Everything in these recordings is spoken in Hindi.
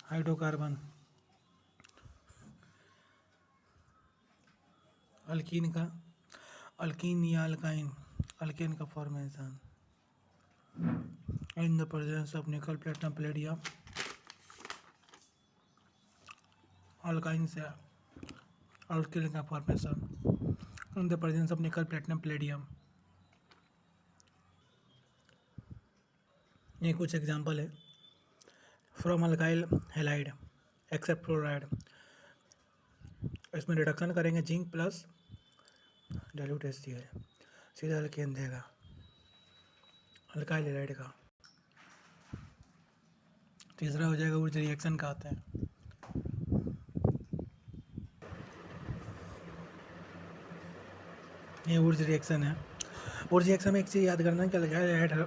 हाइड्रोकार्बन, अल्कीन का अल्कीन या अल्काइन, अल्केन का formation in the presence of nickel platinum palladium, alkyne से अल्किल का formation in the presence of nickel platinum palladium. ये कुछ एग्जांपल है। From alkyl halide except fluoride, इसमें रिडक्शन करेंगे जिंक प्लस डाइल्यूट HCl, सीधा अल्केन देगा अल्काइल हैलाइड का। तीसरा हो जाएगा वुड्स रिएक्शन का आता है। ये वुड्स रिएक्शन है। वुड्स रिएक्शन में एक चीज़ याद करना कि alkyl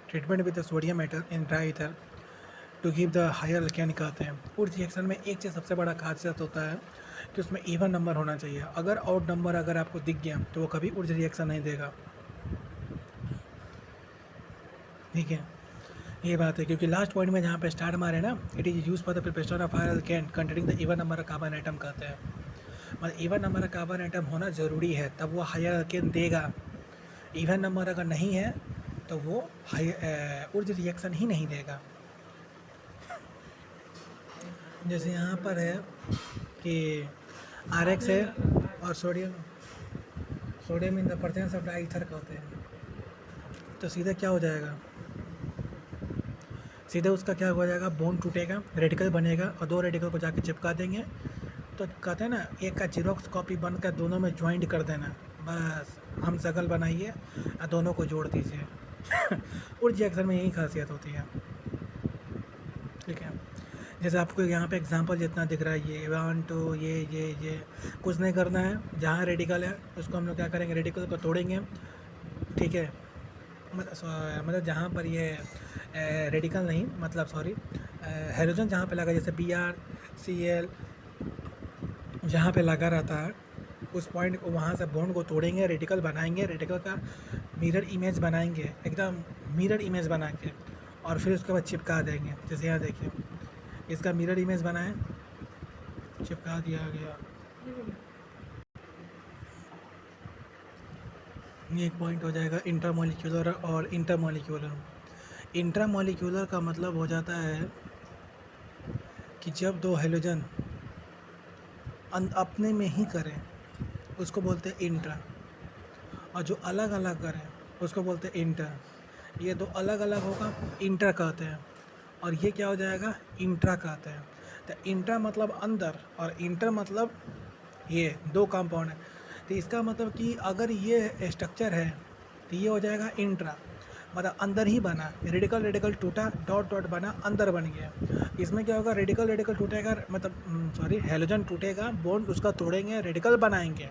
treatment with sodium metal in dry ether to give the higher alkane कहते हैं। वुड्स रिएक्शन में एक चीज़ सबसे बड़ा खासियत होता है कि उसमें इवन नंबर होना चाहिए। अगर ऑड नंबर अगर आपको दिख गया तो वो कभी वुड्स रिएक्शन नहीं देगा। ठीक है, ये बात है, क्योंकि लास्ट पॉइंट में जहाँ पे स्टार मारे ना, it is use for the preparation of higher alkane containing the even number of carbon atom कहते हैं। मतलब even number of carbon atom होना ज़रूरी है, तब वो हायर अल्केन देगा। इवन नंबर अगर नहीं है तो वो वुड्स रिएक्शन ही नहीं देगा। जैसे यहाँ पर है कि RX है और sodium in the presence of dry ether कहते हैं, तो सीधे क्या हो जाएगा, सीधे उसका क्या हो जाएगा, बोन टूटेगा, रेडिकल बनेगा और दो रेडिकल को जाके चिपका देंगे। तो कहते हैं ना, एक का जीरोक्स कॉपी बनकर दोनों में ज्वाइंट कर देना, बस हम शकल बनाइए और दोनों को जोड़ दीजिए। वुड्स रिएक्शन में यही खासियत होती है। ठीक है, जैसे आपको यहाँ पे एग्जांपल जितना दिख रहा है, ये 1 2 ये कुछ नहीं करना है। जहाँ रेडिकल है उसको हम लोग क्या करेंगे, रेडिकल को तोड़ेंगे। ठीक है, मतलब जहाँ पर ये रेडिकल नहीं, मतलब सॉरी, हाइड्रोजन जहाँ पे लगा, जैसे BrCl जहाँ पे लगा रहता है उस पॉइंट को, वहाँ से बॉन्ड को तोड़ेंगे, रेडिकल बनाएंगे, रेडिकल का मिरर इमेज बनाएंगे, एकदम मिरर इमेज बना के, और फिर उसके बाद चिपका देंगे। जैसे यहाँ देखिए, इसका मिरर इमेज बनाए, चिपका दिया गया। ये एक पॉइंट हो जाएगा इंटरमॉलिक्यूलर और इंटरमॉलिक्यूलर। इंट्रामॉलिक्यूलर का मतलब हो जाता है कि जब दो हैलोजन अपने में ही करें उसको बोलते हैं इंट्रा, और जो अलग अलग करें उसको बोलते हैं इंटर। ये दो अलग अलग होगा इंटर कहते हैं, और ये क्या हो जाएगा, इंट्रा कहते हैं। तो इंट्रा मतलब अंदर और इंटर मतलब ये दो कंपाउंड है। तो इसका मतलब कि अगर ये स्ट्रक्चर है तो ये हो जाएगा इंट्रा, मतलब अंदर ही बना, रेडिकल रेडिकल टूटा, डॉट डॉट बना, अंदर बन गया। इसमें क्या होगा, रेडिकल रेडिकल टूटेगा, मतलब सॉरी हैलोजन टूटेगा, बॉन्ड उसका तोड़ेंगे, रेडिकल बनाएंगे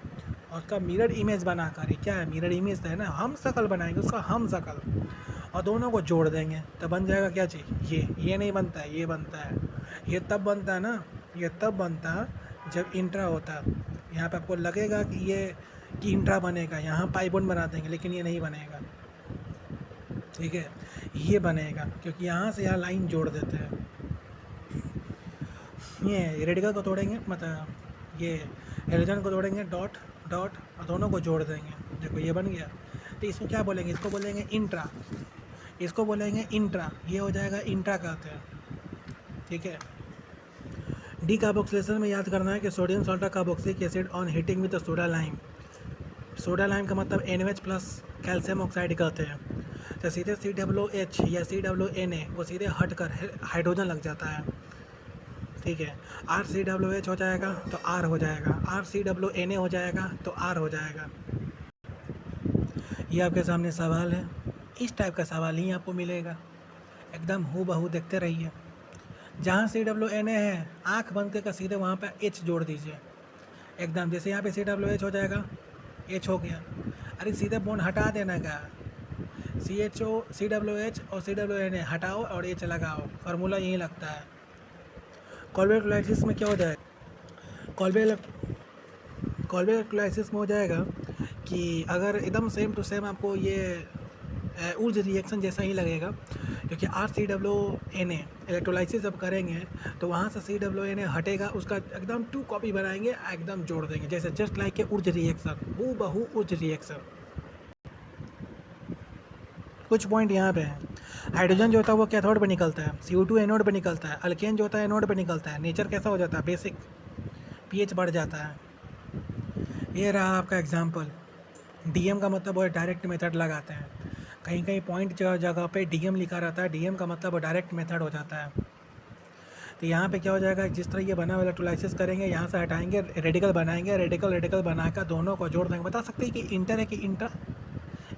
और उसका मिरर इमेज बनाकर, ये क्या है, मिरर इमेज है ना, हम शकल बनाएंगे उसका, हम शकल, और दोनों को जोड़ देंगे तो बन जाएगा क्या चीज़, ये नहीं बनता है, ये बनता है। ये तब बनता है ना, ये तब बनता है जब इंट्रा होता है। यहाँ पे आपको लगेगा कि ये कि इंट्रा बनेगा, यहाँ पाई बॉन्ड बना देंगे, लेकिन ये नहीं बनेगा। ठीक है, ये बनेगा क्योंकि यहाँ से यहाँ लाइन जोड़ देते हैं। ये रेडिकल को तोड़ेंगे, मतलब ये हाइड्रोजन को तोड़ेंगे, डॉट डॉट, और दोनों को जोड़ देंगे, देखो ये बन गया। तो इसको क्या बोलेंगे, इसको बोलेंगे इंट्रा, इसको बोलेंगे इंट्रा, ये हो जाएगा इंट्रा कहते हैं। ठीक है, डीकार्बोक्सिलेशन में याद करना है कि sodium salt carboxylic acid on heating with soda lime. Soda lime का मतलब NH प्लस कैल्शियम ऑक्साइड कहते हैं। तो सीधे COOH या COONA वो सीधे हट कर हाइड्रोजन लग जाता है। ठीक है, RCOOH हो जाएगा तो R हो जाएगा, RCOONA हो जाएगा तो R हो जाएगा। ये आपके सामने सवाल है, इस टाइप का सवाल ही आपको मिलेगा, एकदम हूबहू देखते रहिए। जहाँ COONA है, आँख बंद करके सीधे वहाँ पर H जोड़ दीजिए एकदम, जैसे यहाँ पे COOH हो जाएगा, H हो गया। अरे सीधे बॉन्ड हटा देना का, COOH और COONA हटाओ और H लगाओ, फार्मूला यही लगता है। कॉल्वेट इलेक्ट्रोलाइसिस में क्या हो जाएगा, कॉल्वेट इलेक्ट्रोलाइसिस में हो जाएगा कि अगर एकदम सेम टू सेम आपको ये वुड्स रिएक्शन जैसा ही लगेगा, क्योंकि RCOONA इलेक्ट्रोलाइसिस जब करेंगे तो वहाँ से COONA हटेगा, उसका एकदम 2 कॉपी बनाएंगे, एकदम जोड़ देंगे, जैसे just like a Wurtz reaction, हूबहू ऊर्ज रिएक्शन। कुछ पॉइंट यहाँ पे है। हाइड्रोजन जो होता है वो कैथोड पे निकलता है, CO2 एनोड पे निकलता है, अल्केन जो होता है एनोड पे निकलता है। नेचर कैसा हो जाता है, बेसिक pH बढ़ जाता है। ये रहा आपका एग्जाम्पल। DM का मतलब वो डायरेक्ट मेथड लगाते हैं, कहीं कहीं पॉइंट जगह पे DM लिखा रहता है, DM का मतलब वो डायरेक्ट मेथड हो जाता है। तो यहाँ पे क्या हो जाएगा, जिस तरह ये बना हुआ इलेक्ट्रोलाइसिस करेंगे, यहाँ से हटाएंगे, रेडिकल बनाएंगे, रेडिकल बनाकर दोनों को जोड़ देंगे। बता सकते हैं कि इंटर है कि इंट्रा?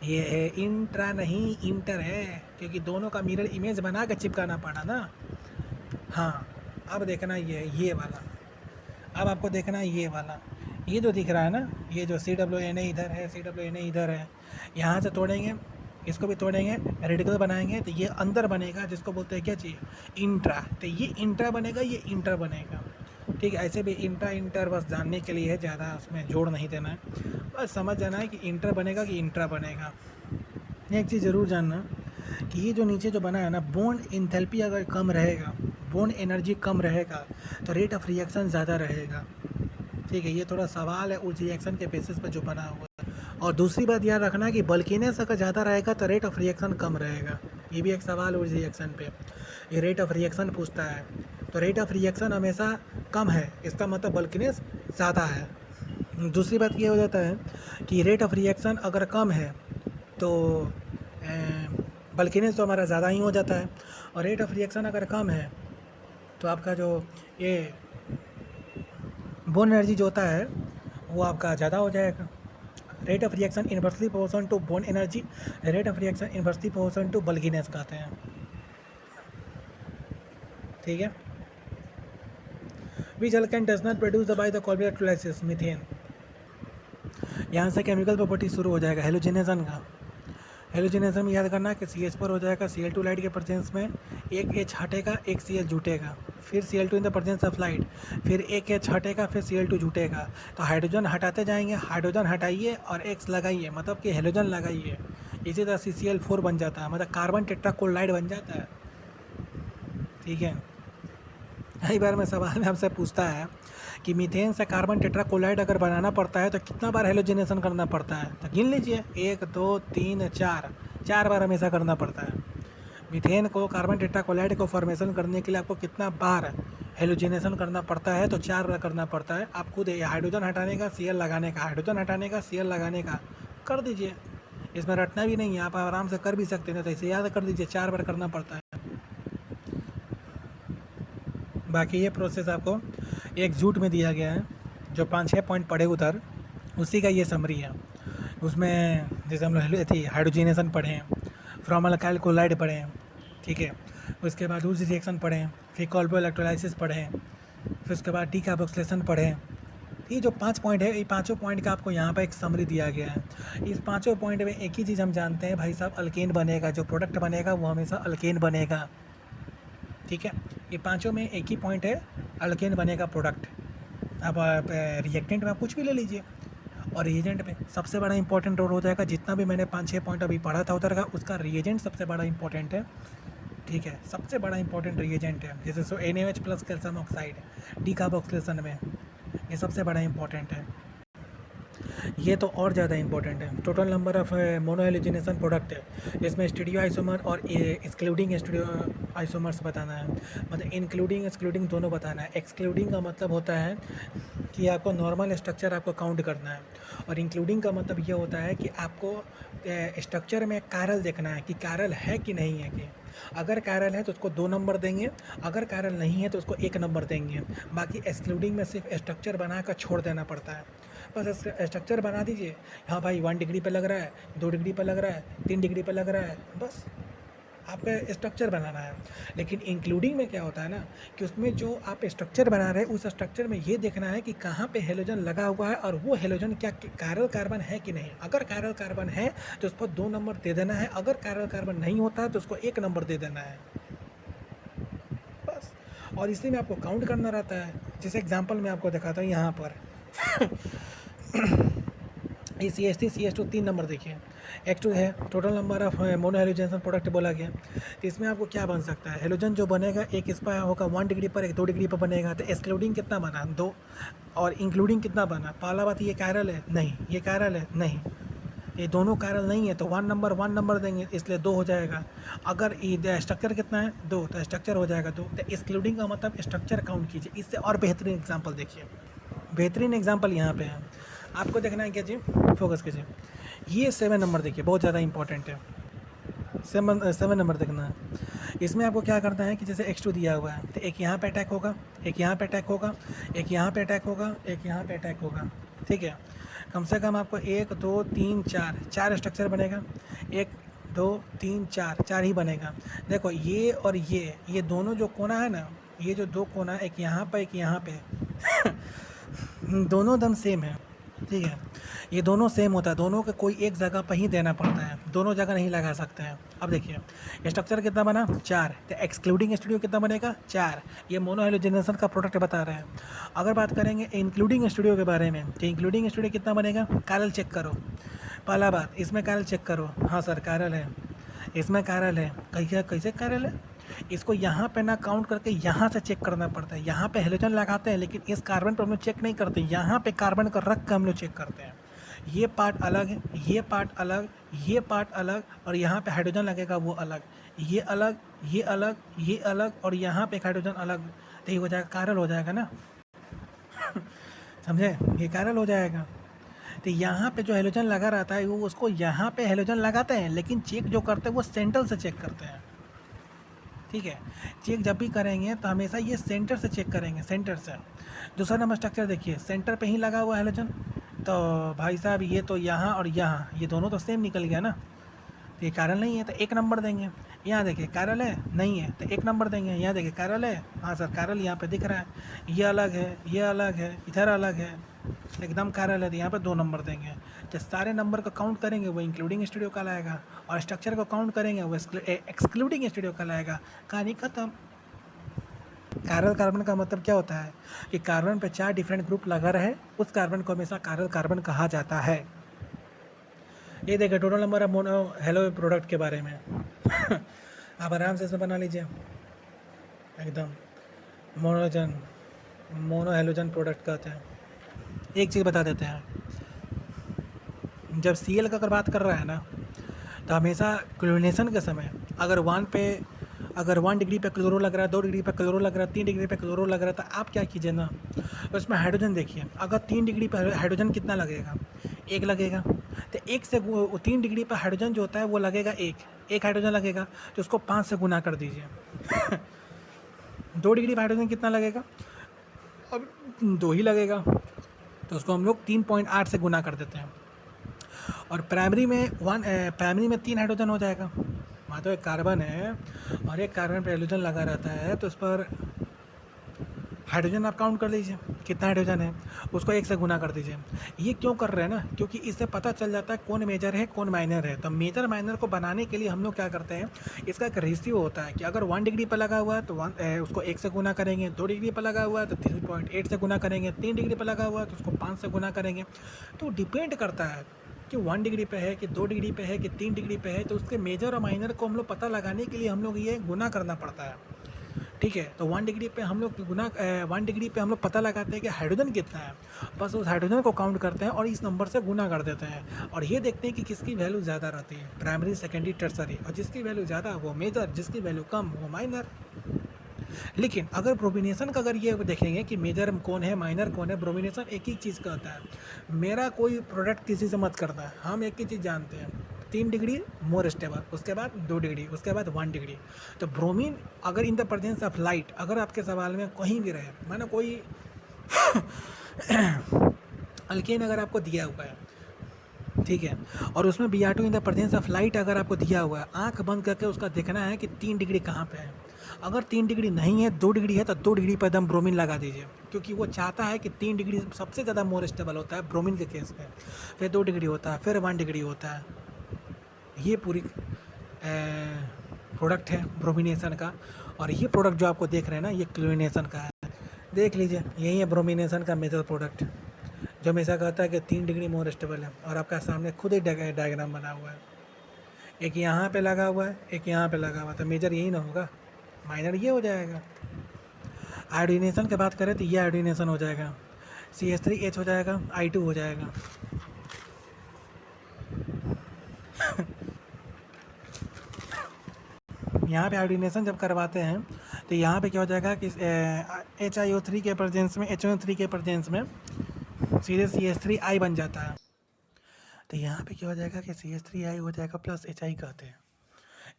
ये है इंट्रा, नहीं इंटर है, क्योंकि दोनों का मिरर इमेज बना के चिपकाना पड़ा ना। हाँ, अब देखना ये वाला, अब आपको देखना है ये वाला, ये जो दिख रहा है ना, ये जो COONA इधर है, COONA इधर है, यहाँ से तोड़ेंगे, इसको भी तोड़ेंगे, रेडिकल बनाएंगे, तो ये अंदर बनेगा, जिसको बोलते हैं क्या चाहिए, इंट्रा। तो ये इंट्रा बनेगा, ये इंटर बनेगा। ठीक है, ऐसे भी इंटर बस जानने के लिए है, ज़्यादा उसमें जोड़ नहीं देना है, बस समझ जाना है कि इंटर बनेगा कि इंट्रा बनेगा। एक चीज़ ज़रूर जानना कि ये जो नीचे जो बना है ना, बॉन्ड इंथैल्पी अगर कम रहेगा, बॉन्ड एनर्जी कम रहेगा, तो रेट ऑफ रिएक्शन ज़्यादा रहेगा। ठीक है, ये थोड़ा सवाल है उस रिएक्शन के बेसिस पर जो बना हुआ है। और दूसरी बात याद रखना कि बल्किनेस अगर ज़्यादा रहेगा तो रेट ऑफ रिएक्शन कम रहेगा। ये भी एक सवाल है उस रिएक्शन पे, ये रेट ऑफ रिएक्शन पूछता है, तो रेट ऑफ रिएक्शन हमेशा कम है, इसका मतलब बल्किनेस ज़्यादा है। दूसरी बात ये हो जाता है कि रेट ऑफ रिएक्शन अगर कम है तो बल्किनेस तो हमारा ज़्यादा ही हो जाता है, और रेट ऑफ रिएक्शन अगर कम है तो आपका जो ये बोन एनर्जी जो होता है वो आपका ज़्यादा हो जाएगा। Rate of reaction inversely proportional to bond energy, rate of reaction inversely proportional to bulkiness कहते हैं। ठीक है, which alkane does not produce by the Kolbe electrolysis, methane. यहाँ से केमिकल प्रॉपर्टी शुरू हो जाएगा हेलोजिनेशन का। हेलोजिनेशन में याद करना कि CH4 हो जाएगा Cl2 लाइट के प्रेजेंस में, एक H हटेगा, एक Cl जुटेगा, फिर Cl2 in the presence of light, फिर एक H हटेगा, फिर Cl2 जुटेगा। तो हाइड्रोजन हटाते जाएंगे, हाइड्रोजन हटाइए और X लगाइए, मतलब कि हेलोजन लगाइए, इसी तरह CCl4 बन जाता है, मतलब कार्बन टेट्राक्लोराइड बन जाता है। ठीक है, कई बार मैं सवाल में आपसे पूछता है कि मीथेन से कार्बन टेट्राक्लोराइड अगर बनाना पड़ता है तो कितना बार हेलोजिनेशन करना पड़ता है, तो गिन लीजिए, 1 2 3 4 बार हमेशा करना पड़ता है। मीथेन को, कार्बन टेट्राक्लोराइड को फॉर्मेशन करने के लिए आपको कितना बार हेलोजिनेशन करना पड़ता है, तो 4 बार करना पड़ता है। आप खुद हाइड्रोजन हटाने का, Cl लगाने का, हाइड्रोजन हटाने का, Cl लगाने का कर दीजिए, इसमें रटना भी नहीं है, आप आराम से कर भी सकते हैं, तो इसे याद कर दीजिए 4 बार करना पड़ता है। बाकी ये प्रोसेस आपको एक जूट में दिया गया है, जो 5-6 पॉइंट पढ़े उधर, उसी का ये समरी है। उसमें जैसे हम लोग हाइड्रोजिनेशन पढ़े हैं, फ्रॉम अल्काइल क्लोराइड पढ़े हैं, ठीक है, उसके बाद उस रिएक्शन पढ़े हैं, फिर कोलब्रुक इलेक्ट्रोलाइसिस पढ़े हैं, फिर उसके बाद डीकार्बोक्सिलेशन पढ़े हैं। ये जो 5 पॉइंट है, ये पाँचों पॉइंट का आपको यहाँ पर एक समरी दिया गया है। इस पाँचों पॉइंट में एक ही चीज़ हम जानते हैं भाई साहब, अल्केन बनेगा, जो प्रोडक्ट बनेगा वो हमेशा अल्केन बनेगा। ठीक है, ये पांचों में एक ही पॉइंट है, अल्केन बनेगा प्रोडक्ट। अब आप रिएक्टेंट में आप कुछ भी ले लीजिए, और रिएजेंट में सबसे बड़ा इंपॉर्टेंट रोल हो जाएगा, जितना भी मैंने 5-6 पॉइंट अभी पढ़ा था उधर का, उसका रिएजेंट सबसे बड़ा इंपॉर्टेंट है। ठीक है, सबसे बड़ा इंपॉर्टेंट रिएजेंट है, जैसे NaOH plus calcium oxide decarboxylation में, ये सबसे बड़ा इंपॉर्टेंट है। ये तो और ज़्यादा इंपॉर्टेंट है। टोटल नंबर ऑफ मोनोहेलोजिनेशन प्रोडक्ट है, इसमें स्टीरियो आइसोमर और एक्सक्लूडिंग स्टीरियो आइसोमर्स बताना है, मतलब इंक्लूडिंग एक्सक्लूडिंग दोनों बताना है। एक्सक्लूडिंग का मतलब होता है कि आपको नॉर्मल स्ट्रक्चर आपको काउंट करना है, और इंक्लूडिंग का मतलब ये होता है कि आपको स्ट्रक्चर में कायरल देखना है कि कायरल है कि नहीं है। कि अगर कायरल है तो उसको 2 नंबर देंगे, अगर कायरल नहीं है तो उसको 1 नंबर देंगे। बाकी एक्सक्लूडिंग में सिर्फ स्ट्रक्चर बना कर छोड़ देना पड़ता है, बस स्ट्रक्चर बना दीजिए, हाँ भाई 1 डिग्री पे लग रहा है, 2 डिग्री पे लग रहा है, 3 डिग्री पे लग रहा है, बस आपका स्ट्रक्चर बनाना है। लेकिन इंक्लूडिंग में क्या होता है ना, कि उसमें जो आप स्ट्रक्चर बना रहे हैं, उस स्ट्रक्चर में ये देखना है कि कहाँ पे हेलोजन लगा हुआ है, और वो हेलोजन क्या कायरल कार्बन है कि नहीं। अगर कायरल कार्बन है तो उस पर 2 नंबर दे देना है, अगर कायरल कार्बन नहीं होता है तो उसको 1 नंबर दे देना है, बस। और इसी में आपको काउंट करना रहता है। जैसे एग्जाम्पल मैं आपको दिखाता हूँ यहाँ पर ये CH3 CH2 3 नंबर देखिए, H2 है, total number of mono halogen product बोला गया। तो इसमें आपको क्या बन सकता है, हेलोजन जो बनेगा एक इस पर होगा 1 डिग्री पर, एक 2 डिग्री पर बनेगा। तो एक्सक्लूडिंग कितना बना 2, और इंक्लूडिंग कितना बना। पहला बात, ये कायरल है नहीं, ये कायरल है नहीं, ये दोनों कायरल नहीं है तो 1 नंबर देंगे, इसलिए 2 हो जाएगा। अगर ये स्ट्रक्चर कितना है 2, तो स्ट्रक्चर हो जाएगा 2। तो एक्सक्लूडिंग का मतलब स्ट्रक्चर काउंट कीजिए। इससे और बेहतरीन एग्जाम्पल देखिए, बेहतरीन एग्जाम्पल यहाँ पे है, आपको देखना है क्या जी, फोकस कीजिए। ये 7 नंबर देखिए, बहुत ज़्यादा इंपॉर्टेंट है। 7 नंबर देखना है। इसमें आपको क्या करना है कि जैसे X2 दिया हुआ है, तो एक यहाँ पे अटैक होगा, एक यहाँ पे अटैक होगा, एक यहाँ पे अटैक होगा, एक यहाँ पे अटैक होगा। ठीक है, कम से कम आपको 1 2 3 4 स्ट्रक्चर बनेगा। 1 2 3 4 ही बनेगा। देखो ये और ये दोनों जो कोना है ना, ये जो 2 कोना, एक यहाँ पे एक यहाँ पे दोनों दम सेम है। ठीक है, ये दोनों सेम होता है, दोनों के कोई एक जगह पर ही देना पड़ता है, दोनों जगह नहीं लगा सकते हैं। अब देखिए स्ट्रक्चर कितना बना 4, तो एक्सक्लूडिंग स्टूडियो कितना बनेगा 4। ये मोनो हेलोजेनेशन का प्रोडक्ट बता रहे हैं। अगर बात करेंगे इंक्लूडिंग स्टूडियो के बारे में, तो इंक्लूडिंग स्टूडियो कितना बनेगा, कायरल चेक करो। पहला बात, इसमें कायरल चेक करो, हाँ सर कायरल है, इसमें कायरल है। कैसे कायरल है, इसको यहाँ पे ना काउंट करके यहाँ से चेक करना पड़ता है। यहाँ पे हेलोजन लगाते हैं, लेकिन इस कार्बन पर हम लोग चेक नहीं करते, यहाँ पे कार्बन का रख के हम लोग चेक करते हैं। ये पार्ट अलग है, ये पार्ट अलग, ये पार्ट अलग, और यहाँ पे हाइड्रोजन लगेगा वो अलग, ये अलग, ये अलग, ये अलग, और यहाँ पे हाइड्रोजन अलग। तो ये हो जाएगा कायरल हो जाएगा ना समझे, ये कायरल हो जाएगा। तो यहाँ पे जो हेलोजन लगा रहता है वो उसको यहाँ पे हेलोजन लगाते हैं, लेकिन चेक जो करते हैं वो सेंटर से चेक करते हैं। ठीक है, चेक जब भी करेंगे तो हमेशा ये सेंटर से चेक करेंगे, सेंटर से। दूसरा नंबर स्ट्रक्चर देखिए, सेंटर पे ही लगा हुआ है हेलोजन, तो भाई साहब ये तो यहाँ और यहाँ ये दोनों तो सेम निकल गया ना, तो ये कायरल नहीं है तो 1 नंबर देंगे। यहाँ देखिए कायरल है नहीं है तो 1 नंबर देंगे। यहाँ देखिए कायरल है, हाँ सर कायरल यहाँ पे दिख रहा है, ये अलग है, ये अलग है, इधर अलग है, एकदम कायरल है, तो यहाँ पे 2 नंबर देंगे। जब सारे नंबर को काउंट करेंगे वो इंक्लूडिंग स्टूडियो का लाएगा, और स्ट्रक्चर को काउंट करेंगे वो एक्सक्लूडिंग स्टूडियो का लाएगा। कहानी खत्म। कायरल कार्बन का मतलब क्या होता है कि कार्बन पे 4 डिफरेंट ग्रुप लगा रहे, उस कार्बन को हमेशा कायरल कार्बन कहा जाता है। ये देखिए total number of mono hello product के बारे में आप आराम से इसमें बना लीजिए एकदम। मोनो हेलोजन प्रोडक्ट कहते हैं। एक चीज़ बता देते हैं, जब Cl का अगर बात कर रहा है ना, तो हमेशा क्लोरीनेशन के समय अगर 1 डिग्री पे क्लोरो लग रहा है, 2 डिग्री पे क्लोरो लग रहा है, 3 डिग्री पे क्लोरो लग रहा है, तो आप क्या कीजिए ना, तो इसमें हाइड्रोजन देखिए। अगर 3 डिग्री पे हाइड्रोजन कितना लगेगा, 1 लगेगा। तो 1 से 3 डिग्री पर हाइड्रोजन जो होता है वो लगेगा 1 हाइड्रोजन लगेगा, तो उसको 5 से गुना कर दीजिए 2 डिग्री पर हाइड्रोजन कितना लगेगा, अब 2 ही लगेगा, तो उसको हम लोग 3.8 से गुना कर देते हैं। और प्राइमरी में 3 हाइड्रोजन हो जाएगा। मान तो एक कार्बन है और एक कार्बन पर हाइड्रोजन लगा रहता है, तो उस पर हाइड्रोजन आप काउंट कर लीजिए कितना हाइड्रोजन है, उसको 1 से गुना कर दीजिए। ये क्यों कर रहे हैं ना, क्योंकि इससे पता चल जाता है कौन मेजर है कौन माइनर है। तो मेजर माइनर को बनाने के लिए हम लोग क्या करते हैं, इसका एक रेशियो होता है कि अगर 1 डिग्री पर लगा हुआ है तो उसको 1 से गुना करेंगे, 2 डिग्री पर लगा हुआ है तो 3.8 से गुना करेंगे, 3 डिग्री पर लगा हुआ है तो उसको 5 से गुना करेंगे। तो डिपेंड करता है कि 1 डिग्री पे है कि 2 डिग्री पे है कि 3 डिग्री पे है, तो उसके मेजर और माइनर को हम लोग पता लगाने के लिए हम लोग ये गुना करना पड़ता है। ठीक है, तो 1 डिग्री पे हम लोग 1 डिग्री पे हम लोग पता लगाते हैं कि हाइड्रोजन कितना है, बस उस हाइड्रोजन को काउंट करते हैं और इस नंबर से गुना कर देते हैं, और ये देखते हैं कि किसकी वैल्यू ज़्यादा रहती है, प्राइमरी सेकेंडरी टर्सरी, और जिसकी वैल्यू ज़्यादा वो मेजर, जिसकी वैल्यू कम वो माइनर। लेकिन अगर ब्रोमिनेशन का अगर ये देखेंगे कि मेजर कौन है माइनर कौन है, ब्रोमिनेशन एक ही चीज़ कहता है, मेरा कोई प्रोडक्ट किसी से मत करता है, हम एक ही चीज़ जानते हैं, 3 डिग्री मोर स्टेबल, उसके बाद 2 डिग्री, उसके बाद 1 डिग्री। तो ब्रोमीन अगर इन द प्रेजेंस ऑफ लाइट, अगर आपके सवाल में कहीं भी रहे, मानो कोई अल्केन अगर आपको दिया हुआ है, ठीक है, और उसमें Br2 in the presence of light अगर आपको दिया हुआ है, आंख बंद करके उसका देखना है कि 3 डिग्री कहाँ पे है। अगर 3 डिग्री नहीं है, 2 डिग्री है, तो 2 डिग्री पर एकदम ब्रोमीन लगा दीजिए, क्योंकि वो चाहता है कि 3 डिग्री सबसे ज़्यादा मोर स्टेबल होता है ब्रोमीन के केस में, फिर 2 डिग्री होता है, फिर 1 डिग्री होता है। ये पूरी प्रोडक्ट है ब्रोमिनेशन का, और ये प्रोडक्ट जो आपको देख रहे हैं ना, ये क्लोरीनेशन का है। देख लीजिए, यही है ब्रोमिनेशन का मेजर प्रोडक्ट, जो हमेशा कहता है कि 3 डिग्री मोर स्टेबल है, और आपका सामने खुद ही डायग्राम बना हुआ है, एक यहाँ पे लगा हुआ है, एक यहाँ पे लगा हुआ है, तो मेजर यही ना होगा, माइनर ये हो जाएगा। आयोडीनेशन की बात करें तो ये आयोडीनेशन हो जाएगा, CH3H हो जाएगा, I2 हो जाएगा। यहाँ पे आयोडीनेशन जब करवाते हैं तो यहाँ पे क्या हो जाएगा कि HiO3 के प्रेजेंस में, HNO3 के प्रेजेंस में सीधे CH3I बन जाता है। तो यहाँ पे क्या हो जाएगा कि CH3I हो जाएगा प्लस HI कहते हैं।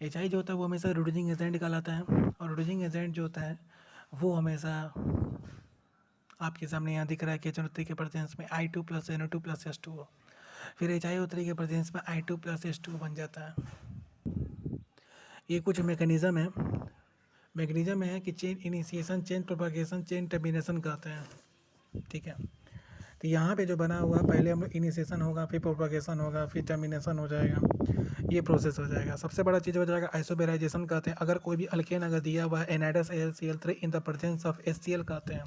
HI जो होता है वो हमेशा रिड्यूसिंग एजेंट कहलाता है, और रिड्यूसिंग एजेंट जो होता है वो हमेशा आपके सामने यहाँ दिख रहा है कि HNO3 के प्रेजेंस में I2 plus NO2 plus H2O, फिर HiO3 के प्रेजेंस में I2 प्लस H2O बन जाता है। ये कुछ मैकेनिज्म है कि chain initiation, chain propagation, chain termination कहते हैं, ठीक है। तो यहाँ पे जो बना हुआ पहले हम इनिशिएशन होगा, फिर प्रोपागेशन होगा, फिर टर्मिनेशन हो जाएगा, ये प्रोसेस हो जाएगा। सबसे बड़ा चीज़ हो जाएगा आइसोमेराइजेशन कहते हैं। अगर कोई भी अल्केन अगर दिया हुआ है एनाइडस AlCl3 in the presence of HCl कहते हैं,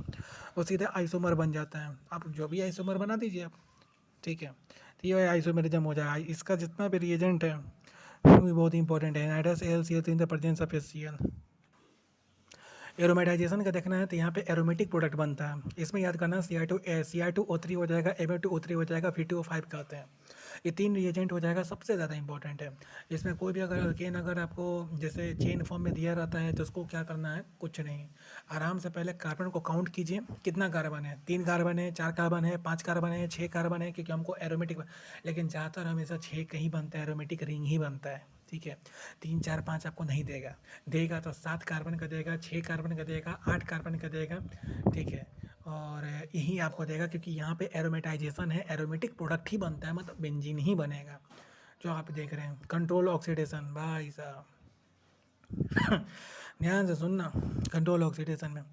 वो सीधे आइसोमर बन जाता है। आप जो भी आइसोमर बना दीजिए आप, ठीक है। तो ये आइसोमेरिज्म हो जाएगा। इसका जितना भी रिएजेंट है वो भी बहुत इंपॉर्टेंट है, एनाइडस AlCl3 in the presence of HCl। Aromatisation का देखना है तो यहाँ पे एरोमेटिक प्रोडक्ट बनता है, इसमें याद करना Ci2O3 हो जाएगा, Ma2O3 हो जाएगा, F2O5 कहते हैं। ये 3 रिएजेंट हो जाएगा, सबसे ज़्यादा इंपॉर्टेंट है। इसमें कोई भी अगर अल्केन अगर आपको जैसे चेन फॉर्म में दिया रहता है तो उसको क्या करना है, कुछ नहीं, आराम से पहले कार्बन को काउंट कीजिए, कितना कार्बन है, 3 कार्बन है, 4 कार्बन है, 5 कार्बन है, 6 कार्बन है, क्योंकि हमको एरोमेटिक, लेकिन ज़्यादातर हमेशा 6 का ही बनता है, एरोमेटिक रिंग ही बनता है, ठीक है। 3 4 5 आपको नहीं देगा, देगा तो 7 कार्बन का देगा, 6 कार्बन का देगा, 8 कार्बन का देगा, ठीक है। और यही आपको देगा क्योंकि यहाँ पे एरोमेटाइजेशन है, एरोमेटिक प्रोडक्ट ही बनता है, मतलब बेंजीन ही बनेगा जो आप देख रहे हैं। कंट्रोल ऑक्सीडेशन भाई साहब ध्यान से सुनना। कंट्रोल ऑक्सीडेशन में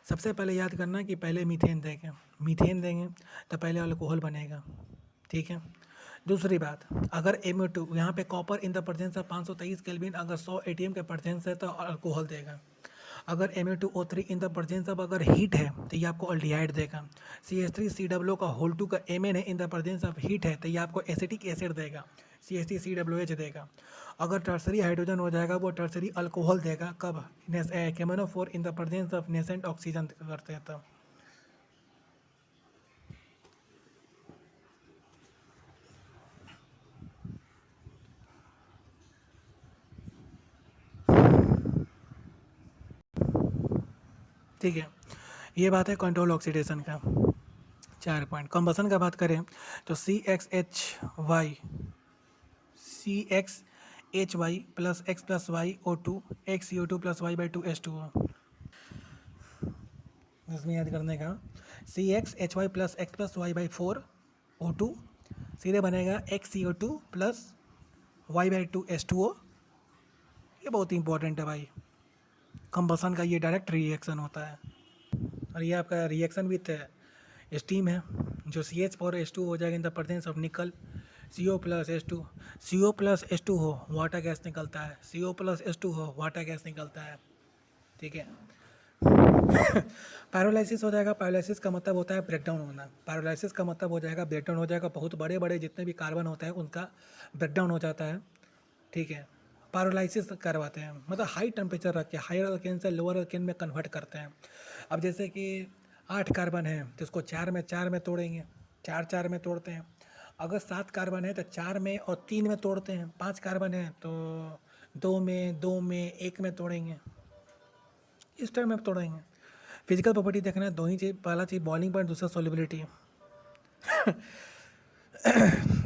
सबसे पहले याद करना कि पहले मीथेन देंगे तो पहले अल्कोहल बनेगा, ठीक है। दूसरी बात, अगर MO2 यहाँ पे copper in the presence of 523 kelvin अगर 100 ATM के प्रेजेंस है तो अल्कोहल देगा। अगर Ma2O3 in the presence of अगर हीट है तो ये आपको अल्डिहाइड देगा। CH3COO का होल 2 का Mn है इन द प्रेजेंस ऑफ हीट है तो ये आपको एसिटिक एसिड देगा, CH3COOH देगा। अगर टर्सरी हाइड्रोजन हो जाएगा वो टर्सरी अल्कोहल देगा, कब, KMnO4 in the presence of nascent oxygen करते हैं तब। ठीक है, ये बात है कंट्रोल ऑक्सीडेशन का। 4 पॉइंट। कंबसन का बात करें तो CXHY plus X plus Y O2 XCO2 plus Y/2H2O। इसमें याद करने का CXHY plus X plus Y/4 O2 सीधे बनेगा XCO2 प्लस Y/2H2O। ये बहुत इंपॉर्टेंट है भाई, कंबसन का ये डायरेक्ट रिएक्शन होता है, और ये आपका रिएक्शन विथ स्टीम है, जो CH4H2 हो जाएगा इन द प्रेजेंस ऑफ निकल, CO प्लस H2 हो वाटर गैस निकलता है, CO प्लस H2 हो वाटर गैस निकलता है, ठीक है। पायरोलाइसिस हो जाएगा, पायरोलाइसिस का मतलब होता है ब्रेकडाउन होना, पायरोलाइसिस का मतलब हो जाएगा ब्रेकडाउन हो जाएगा, बहुत बड़े बड़े जितने भी कार्बन होते हैं उनका ब्रेकडाउन हो जाता है, ठीक है। पायरोलाइसिस करवाते हैं मतलब हाई टेम्परेचर रख के हायर अल्केन से लोअर अल्केन में कन्वर्ट करते हैं। अब जैसे कि 8 कार्बन है तो इसको 4 में तोड़ेंगे, 4 में तोड़ते हैं। अगर 7 कार्बन है तो 4 में और 3 में तोड़ते हैं। 5 कार्बन है तो 2 में 1 में तोड़ेंगे, इस टाइम में तोड़ेंगे। फिजिकल प्रॉपर्टी देखना है, दो ही चीज़, पहला चीज़ बॉइलिंग पॉइंट, दूसरा सॉल्युबिलिटी।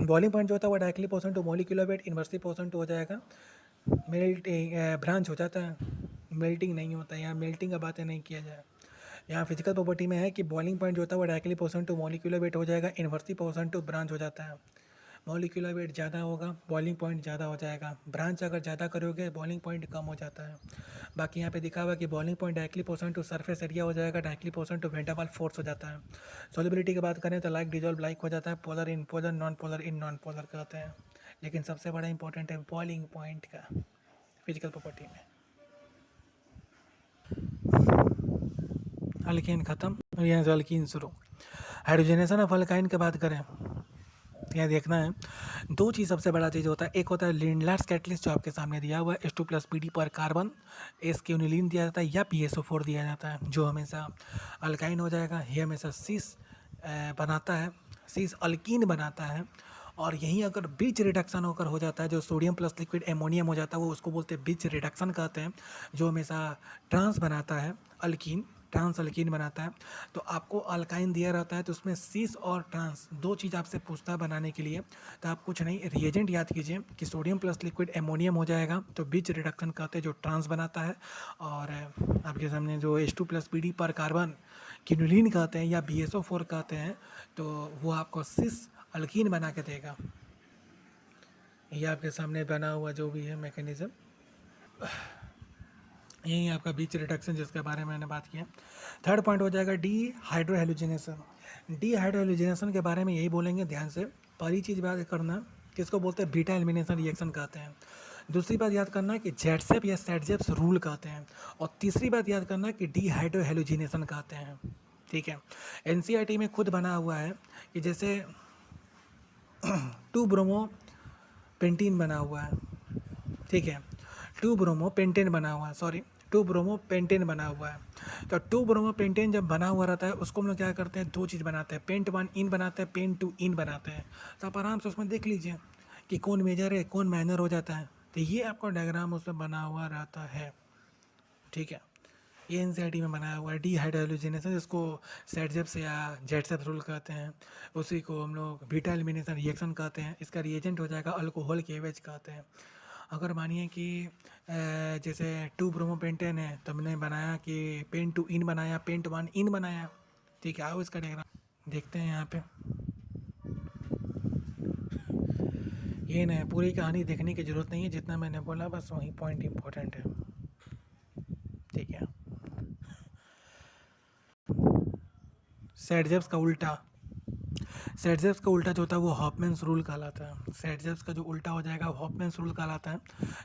बॉइलिंग पॉइंट जो होता है वो directly proportional to molecular weight, inversely proportional to हो जाएगा मेल्टिंग, ब्रांच हो जाता है, मेल्टिंग नहीं होता है, यहाँ मेल्टिंग का बातें नहीं किया जाए। यहाँ फिजिकल प्रॉपर्टी में है कि बॉइलिंग पॉइंट जो होता है वो directly proportional to molecular weight हो जाएगा, इन्वर्सली पोर्सन टू ब्रांच हो जाता है। मॉलिक्यूलर वेट ज़्यादा होगा, बॉइलिंग पॉइंट ज़्यादा हो जाएगा, ब्रांच अगर ज़्यादा करोगे बॉइलिंग पॉइंट कम हो जाता है। बाकी यहाँ पे दिखा हुआ कि boiling point directly proportional to surface area हो जाएगा, directly proportional to van der Waals force हो जाता है। सॉल्युबिलिटी की बात करें तो लाइक डिजॉल्व लाइक हो जाता है, polar in polar, non polar in non polar कहते हैं। लेकिन सबसे बड़ा इंपॉर्टेंट है बॉइलिंग पॉइंट का फिजिकल प्रॉपर्टी में। अल्केन ख़त्म, यहाँ से अल्कीन शुरू। हाइड्रोजनेशन ऑफ अल्काइन की बात करें, यहाँ देखना है दो चीज़ सबसे बड़ा चीज़ होता है। एक होता है लिंडलार्स कैटलिस्ट जो आपके सामने दिया हुआ है H2+PD पर कार्बन, एस क्यूनिलीन दिया जाता है या PSO4 दिया जाता है, जो हमेशा अल्काइन हो जाएगा। ये हमेशा सीस बनाता है, सीस अल्कीन बनाता है। और यहीं अगर बीच रिडक्शन होकर हो जाता है, जो सोडियम प्लस लिक्विड एमोनियम हो जाता है, वो उसको बोलते हैं बीच रिडक्शन कहते हैं, जो हमेशा ट्रांस बनाता है, अल्कीन, ट्रांस अल्कीन बनाता है। तो आपको अल्काइन दिया रहता है तो उसमें सीस और ट्रांस दो चीज़ आपसे पूछता है बनाने के लिए। तो आप कुछ नहीं, रिएजेंट याद कीजिए कि सोडियम प्लस लिक्विड एमोनियम हो जाएगा तो बीच रिडक्शन कहते हैं, जो ट्रांस बनाता है। और आपके सामने जो H2+PD पर कार्बन क्यूनिलीन कहते हैं या BSO4 कहते हैं, तो वो आपको सिस अल्कीन बना के देगा। ये आपके सामने बना हुआ जो भी है मैकेनिज्म, यही आपका बीच रिडक्शन जिसके बारे में मैंने बात किया। थर्ड पॉइंट हो जाएगा डी हाइड्रोहेलोजिनेशन। डी हाइड्रोहेलोजिनेशन के बारे में यही बोलेंगे ध्यान से। पहली चीज़ बात करना किसको बोलते हैं, बीटा एलिमिनेशन रिएक्शन कहते हैं। दूसरी बात याद करना कि जेटसेप या सेटजेप्स रूल कहते हैं। और तीसरी बात याद करना कि डी हाइड्रोहेलोजिनेशन कहते हैं। ठीक है, NCERT में खुद बना हुआ है कि जैसे 2 ब्रोमो पेंटीन बना हुआ है, ठीक है, 2 ब्रोमो पेंटेन बना हुआ है, सॉरी 2 ब्रोमो पेंटेन बना हुआ है। तो 2 ब्रोमो पेंटेन जब बना हुआ रहता है उसको हम लोग क्या करते हैं, दो चीज़ बनाते हैं, पेंट 1 इन बनाते हैं, पेंट 2 इन बनाते हैं। तो आप आराम से उसमें देख लीजिए कि कौन मेजर है कौन माइनर हो जाता है। तो ये आपका डायग्राम उसमें बना हुआ रहता है, ठीक है। ये NCERT में बनाया हुआ है डी हाइड्रोजनेशन, जिसको सेटजेप्स या जेटसेप रूल कहते हैं। उसी को हम लोग बीटा एलिमिनेशन रिएक्शन कहते हैं। इसका रिएजेंट हो जाएगा अल्कोहल केवेज कहते हैं। अगर मानिए कि जैसे 2 ब्रोमोपेंटेन है तो हमने बनाया कि पेंट 2 इन बनाया, पेंट 1 इन बनाया, ठीक है। आओ इसका डायग्राम देखते हैं यहाँ पे। ये ना पूरी कहानी देखने की ज़रूरत नहीं है, जितना मैंने बोला बस वही पॉइंट इम्पोर्टेंट है, ठीक है। सेटजेप्स का उल्टा, सेटजेप्स का उल्टा जो होता है वो हॉफमैन्स रूल कहलाता है। सेटजेप्स का जो उल्टा हो जाएगा वो हॉफमैन्स रूल कहलाता है,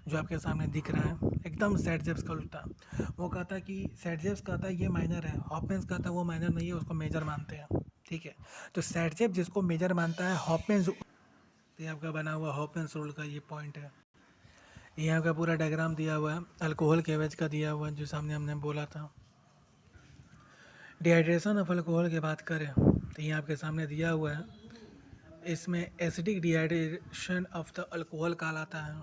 जो आपके सामने दिख रहा है एकदम सेटजेप्स का उल्टा। वो कहता है कि सेटजेप्स कहता है ये माइनर है, हॉफमैन्स कहता है वो माइनर नहीं है, उसको मेजर मानते हैं, ठीक है। तो सेटजेप जिसको मेजर मानता है, हॉफमैन्स, ये आपका बना हुआ हॉफमैन्स रूल का ये पॉइंट है। यहाँ का पूरा डायग्राम दिया हुआ है, अल्कोहल केवेज का दिया हुआ है जो सामने हमने बोला था। डिहाइड्रेशन ऑफ अल्कोहल की बात करें तो ये आपके सामने दिया हुआ है। इसमें acidic dehydration of the alcohol कहलाता है।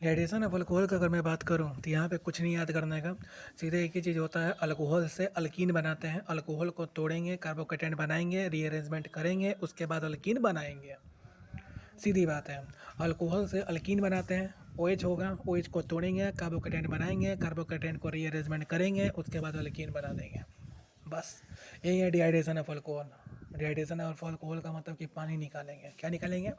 डिहाइड्रेशन ऑफ अल्कोहल का अगर मैं बात करूं तो यहाँ पे कुछ नहीं याद करने का, सीधे एक ही चीज़ होता है, अल्कोहल से अल्कीन बनाते हैं। अल्कोहल को तोड़ेंगे, कार्बोकेटाइन बनाएंगे, रीअरेंजमेंट करेंगे, उसके बाद अल्कीन बनाएंगे, सीधी बात है। अल्कोहल से अल्कीन बनाते हैं, OH होगा, OH को तोड़ेंगे, कार्बोकेटाइन बनाएंगे, कार्बोकेटाइन को रीअरेंजमेंट करेंगे, उसके बाद अल्कीन बना देंगे, बस यही है dehydration of alcohol. Dehydration of alcohol का मतलब कि पानी निकालेंगे, क्या निकालेंगे,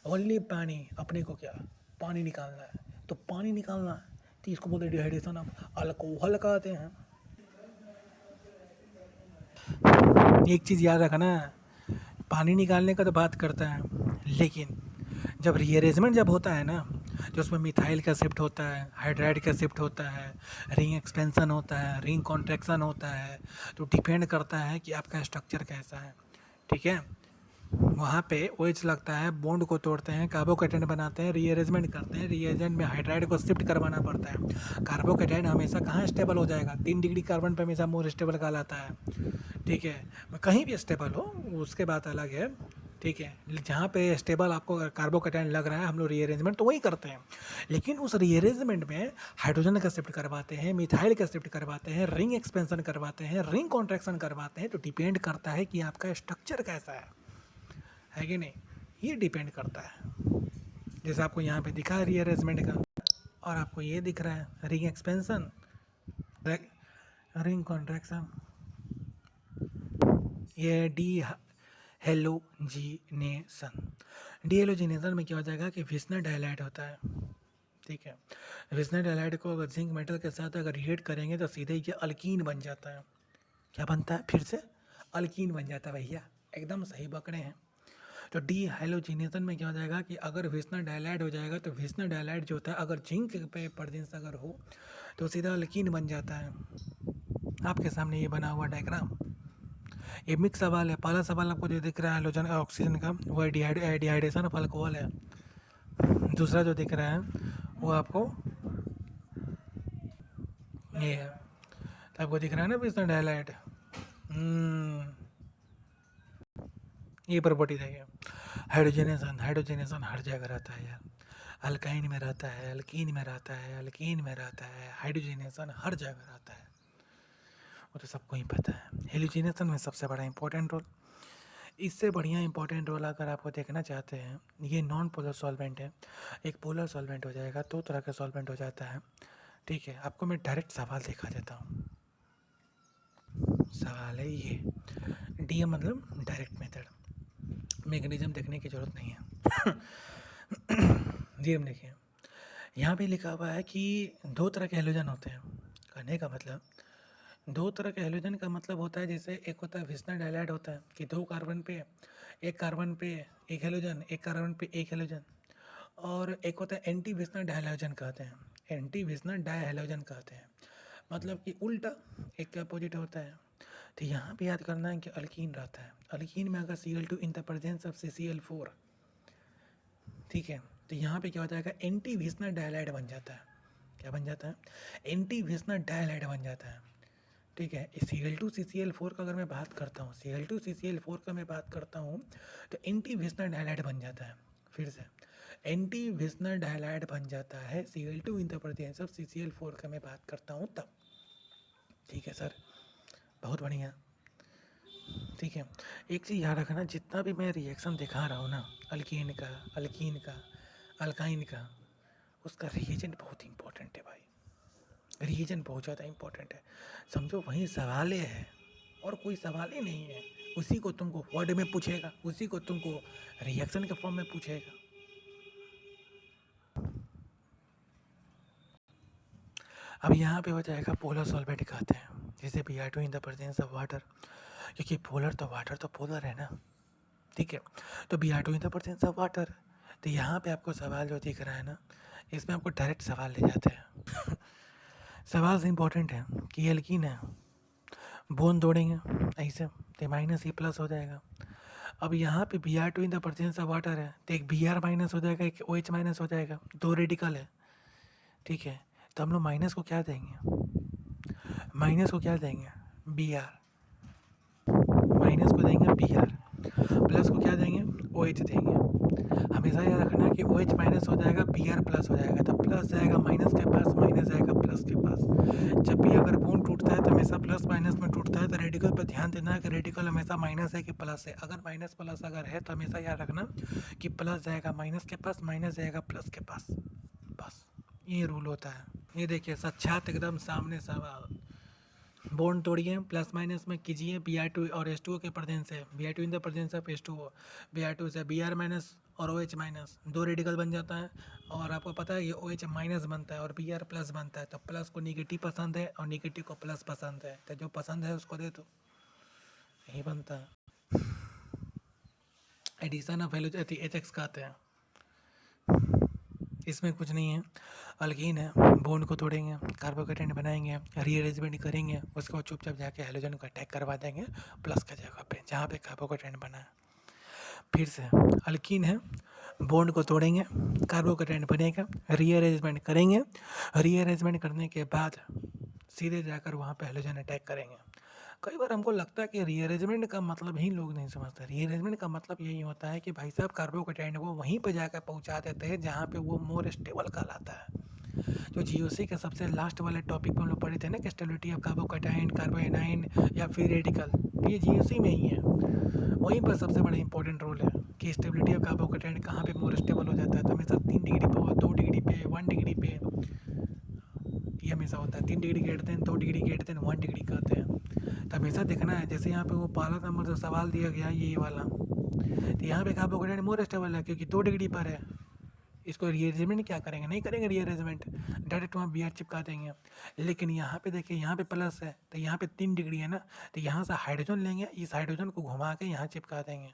ओनली पानी। अपने को क्या पानी निकालना है, तो पानी निकालना है तो इसको बोलते हैं डिहाइड्रेशन ऑफ अल्कोहल कहते हैं। एक चीज़ याद रखना, पानी निकालने का तो बात करता है, लेकिन जब रीअरेंजमेंट जब होता है ना, जो उसमें मिथाइल का शिफ्ट होता है, हाइड्राइड का शिफ्ट होता है, रिंग एक्सपेंशन होता है, रिंग कॉन्ट्रैक्शन होता है, तो डिपेंड करता है कि आपका स्ट्रक्चर कैसा है, ठीक है। वहाँ पे OH लगता है, बॉन्ड को तोड़ते हैं, कार्बोकेटाइन बनाते हैं, रीअरेंजमेंट करते हैं, रीअरेंजमेंट में हाइड्राइड को शिफ्ट करवाना पड़ता है। कार्बोकेटाइन हमेशा कहाँ स्टेबल हो जाएगा, 3 डिग्री कार्बन पे हमेशा मोर स्टेबल कहलाता है, ठीक है। कहीं भी स्टेबल हो उसके बात अलग है, ठीक है। जहाँ पे स्टेबल आपको कार्बोकेटाइन लग रहा है, हम लोग रीअरेंजमेंट तो वही करते हैं, लेकिन उस रीअरेंजमेंट में हाइड्रोजन का शिफ्ट करवाते हैं, मिथाइल का शिफ्ट करवाते हैं, रिंग एक्सपेंशन करवाते हैं, रिंग कॉन्ट्रैक्शन करवाते हैं। तो डिपेंड करता है कि आपका स्ट्रक्चर कैसा है कि नहीं, ये डिपेंड करता है। जैसे आपको यहाँ पे दिखा है रीअरेंजमेंट का, और आपको ये दिख रहा है रिंग एक्सपेंशन, रिंग कॉन्ट्रैक्शन। ये डी हेलोजिनेशन, डी हेलोजिनेशन में क्या हो जाएगा कि विस्नर डाइलाइट होता है, ठीक है। विस्नर डाइलाइट को अगर जिंक मेटल के साथ अगर रिएक्ट करेंगे तो सीधे ये अल्कीन बन जाता है। क्या बनता है, फिर से अल्कीन बन जाता है भैया, एकदम सही पकड़े हैं। तो डी हाइलोजिनेशन में क्या हो जाएगा कि अगर विस्नर डाइलाइट हो जाएगा तो विस्नर डाइलाइट जो होता है अगर जिंक पे प्रेजेंस अगर हो तो सीधा अल्कीन बन जाता है। आपके सामने ये बना हुआ डायग्राम, ये मिक्स सवाल है। पहला सवाल आपको जो दिख रहा है हाइड्रोजन ऑक्सीजन का, वो है डिहाइड्रेशन ऑफ अल्कोहल है। दूसरा जो दिख रहा है वो आपको ये है, तो आपको दिख रहा है ना विस्टर्न डायलाइट। ये प्रॉपर्टी देखिए, हाइड्रोजनेशन। हाइड्रोजनेशन हर जगह रहता है यार, अल्काइन में रहता है, अल्कीन में रहता है, अल्कीन में रहता है, हाइड्रोजनेशन हर जगह रहता है, वो तो सबको ही पता है। हेलोजिनेशन में सबसे बड़ा इंपॉर्टेंट रोल, इससे बढ़िया इंपॉर्टेंट रोल अगर आपको देखना चाहते हैं, ये नॉन पोलर सॉल्वेंट है। एक पोलर सॉल्वेंट हो जाएगा, दो तरह का सॉल्वेंट हो जाता है, ठीक है। आपको मैं डायरेक्ट सवाल दिखा देता हूँ। सवाल है ये, डी मतलब डायरेक्ट मेथड, मैकेनिज्म देखने की ज़रूरत नहीं है। डीएम देखिए, यहाँ पे लिखा हुआ है कि दो तरह के हैलोजन होते हैं। कहने का मतलब, दो तरह के हैलोजन का मतलब होता है, जैसे एक होता है विस्नर डायलाइड होता है कि दो कार्बन पे एक हैलोजन, एक कार्बन पे एक हैलोजन। और एक होता है एंटी विस्नर डायहैलोजन कहते हैं, एंटी विस्नर डायहैलोजन कहते हैं, मतलब कि उल्टा, एक के अपोजिट होता है। तो यहाँ पे याद करना है कि अल्कीन रहता है, अल्कीन में अगर Cl2 in the presence of CCl4, ठीक है, तो यहाँ पे क्या हो जाएगा, एंटी विस्नर डायलाइड बन जाता है। क्या बन जाता है? एंटी विस्नर डायलाइड बन जाता है, ठीक है। Cl2 CCl4 का अगर मैं बात करता हूँ, Cl2 CCl4 का मैं बात करता हूँ, तो एंटी विस्नर डायलाइड बन जाता है। फिर से एंटी विस्नर डायलाइड बन जाता है Cl2 in the presence of CCl4 का मैं बात करता हूँ तब, ठीक है सर, बहुत बढ़िया, ठीक है। एक चीज़ याद रखना, जितना भी मैं रिएक्शन दिखा रहा हूँ ना, अल्कीन का, अल्काइन का, उसका रिएजेंट बहुत इंपॉर्टेंट है भाई, रिएजेंट बहुत ज़्यादा इंपॉर्टेंट है। समझो वही सवाल है और कोई सवाल ही नहीं है, उसी को तुमको वर्ड में पूछेगा, उसी को तुमको रिएक्शन के फॉर्म में पूछेगा। अब यहाँ पे हो जाएगा पोलर सॉल्वेंट कहते हैं, जैसे Br2 in the presence of water, क्योंकि पोलर तो वाटर तो पोलर है ना, ठीक है। तो Br2 in the presence of water, तो यहाँ पे आपको सवाल जो दिख रहा है ना, इसमें आपको डायरेक्ट सवाल ले जाते हैं। सवाल से इम्पोर्टेंट है कि एल्कीन है, बोन तोड़ेंगे ऐसे, तो माइनस ई प्लस हो जाएगा। अब यहाँ पे Br2 in the presence of water है, तो एक Br माइनस हो जाएगा, एक OH माइनस हो जाएगा, दो रेडिकल है, ठीक है। तो हम लोग माइनस को क्या देंगे, माइनस को क्या देंगे, Br, माइनस को देंगे Br, प्लस को क्या देंगे, OH देंगे। हमेशा याद रखना कि OH माइनस हो जाएगा, Br प्लस हो जाएगा, तो प्लस जाएगा माइनस के पास, माइनस जाएगा प्लस के पास। जब भी अगर बॉन्ड टूटता है तो हमेशा प्लस माइनस में टूटता है, तो रेडिकल पर ध्यान देना है कि रेडिकल हमेशा माइनस है कि प्लस है। अगर माइनस प्लस अगर है तो हमेशा याद रखना कि प्लस जाएगा माइनस के पास, माइनस जाएगा प्लस के पास, बस ये रूल होता है। ये देखिए साक्षात एकदम सामने सवाल, बॉन्ड तोड़िए, प्लस माइनस में कीजिए Br2 और H2O के प्रेजेंस से, Br2 in the presence of H2O, Br2 से Br माइनस और OH माइनस, दो रेडिकल बन जाता है। और आपको पता है ये OH माइनस बनता है और Br प्लस बनता है, तो प्लस को निगेटिव पसंद है और निगेटिव को प्लस पसंद है, तो जो पसंद है उसको दे दो, यही बनता है। एडिशन ऑफ HX कहते हैं, इसमें कुछ नहीं है, अल्कीन है, बॉन्ड को तोड़ेंगे, कार्बोकेटाइन बनाएंगे, रीअरेंजमेंट करेंगे, उसको चुपचाप जाके हैलोजन को अटैक करवा देंगे प्लस की जगह पे जहाँ पे कार्बोकेटाइन बना है। फिर से अल्कीन है, बॉन्ड को तोड़ेंगे, कार्बोकेटाइन बनेगा, रीअरेंजमेंट करेंगे, रीअरेंजमेंट करने के बाद सीधे जाकर वहाँ पे हैलोजन अटैक करेंगे। कई बार हमको लगता है कि रीअरेंजमेंट का मतलब ही लोग नहीं समझते। रीअरेंजमेंट का मतलब यही होता है कि भाई साहब कार्बोकेटाइन को वहीं पे जाकर पहुंचा देते हैं जहाँ पे वो मोर स्टेबल कहलाता है। जो जीओसी के सबसे लास्ट वाले टॉपिक पे हम लोग पढ़े थे ना कि स्टेबिलिटी ऑफ कार्बोकेटाइन, कार्बोएनाइन या फिर रेडिकल, ये जीओसी में ही है। वहीं पर सबसे बड़ा इंपॉर्टेंट रोल है कि स्टेबिलिटी ऑफ कार्बोकेटाइन कहाँ पे मोर स्टेबल हो जाता है। तो हमेशा 3 डिग्री पे, 2 डिग्री पे, 1 डिग्री पे, ये हमेशा होता है। 3 degree greater than, 2 degree greater than, 1 degree कहते हैं। तो हमेशा देखना है, जैसे यहाँ पे वो पहला नंबर जो सवाल दिया गया ये वाला, तो यहाँ पे कार्बोकेटाइन मोर स्टेबल है क्योंकि 2 डिग्री पर है। इसको रीअरेंजमेंट क्या करेंगे, नहीं करेंगे रीअरेंजमेंट, डायरेक्ट वहाँ Br चिपका देंगे। लेकिन यहाँ पे देखिए, यहाँ पे प्लस है तो यहाँ पे 3 डिग्री है ना, तो यहाँ से हाइड्रोजन लेंगे, इस हाइड्रोजन को घुमा के यहाँ चिपका देंगे।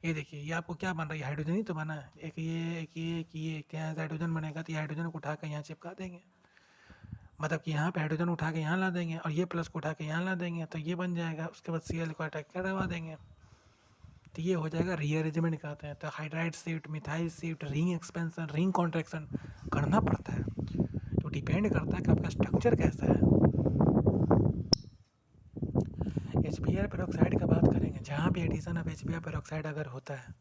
ये देखिए ये आपको क्या बन रहा है, हाइड्रोजन ही तो बना है, एक ये, एक ये, एक ये, यहाँ से हाइड्रोजन बनेगा, तो ये हाइड्रोजन को उठा कर यहाँ चिपका देंगे। मतलब कि यहाँ पे हाइड्रोजन उठा के यहाँ ला देंगे और ये प्लस को उठा के यहाँ ला देंगे, तो ये बन जाएगा। उसके बाद Cl को अटैक करवा देंगे, तो ये हो जाएगा रीअरेंजमेंट कहते हैं। तो hydride shift, methyl shift, ring expansion, ring contraction करना पड़ता है। तो डिपेंड करता है कि आपका स्ट्रक्चर कैसा है। HBr पेरोक्साइड का बात करेंगे, जहाँ भी एडिशन ऑफ HBr पेरोक्साइड अगर होता है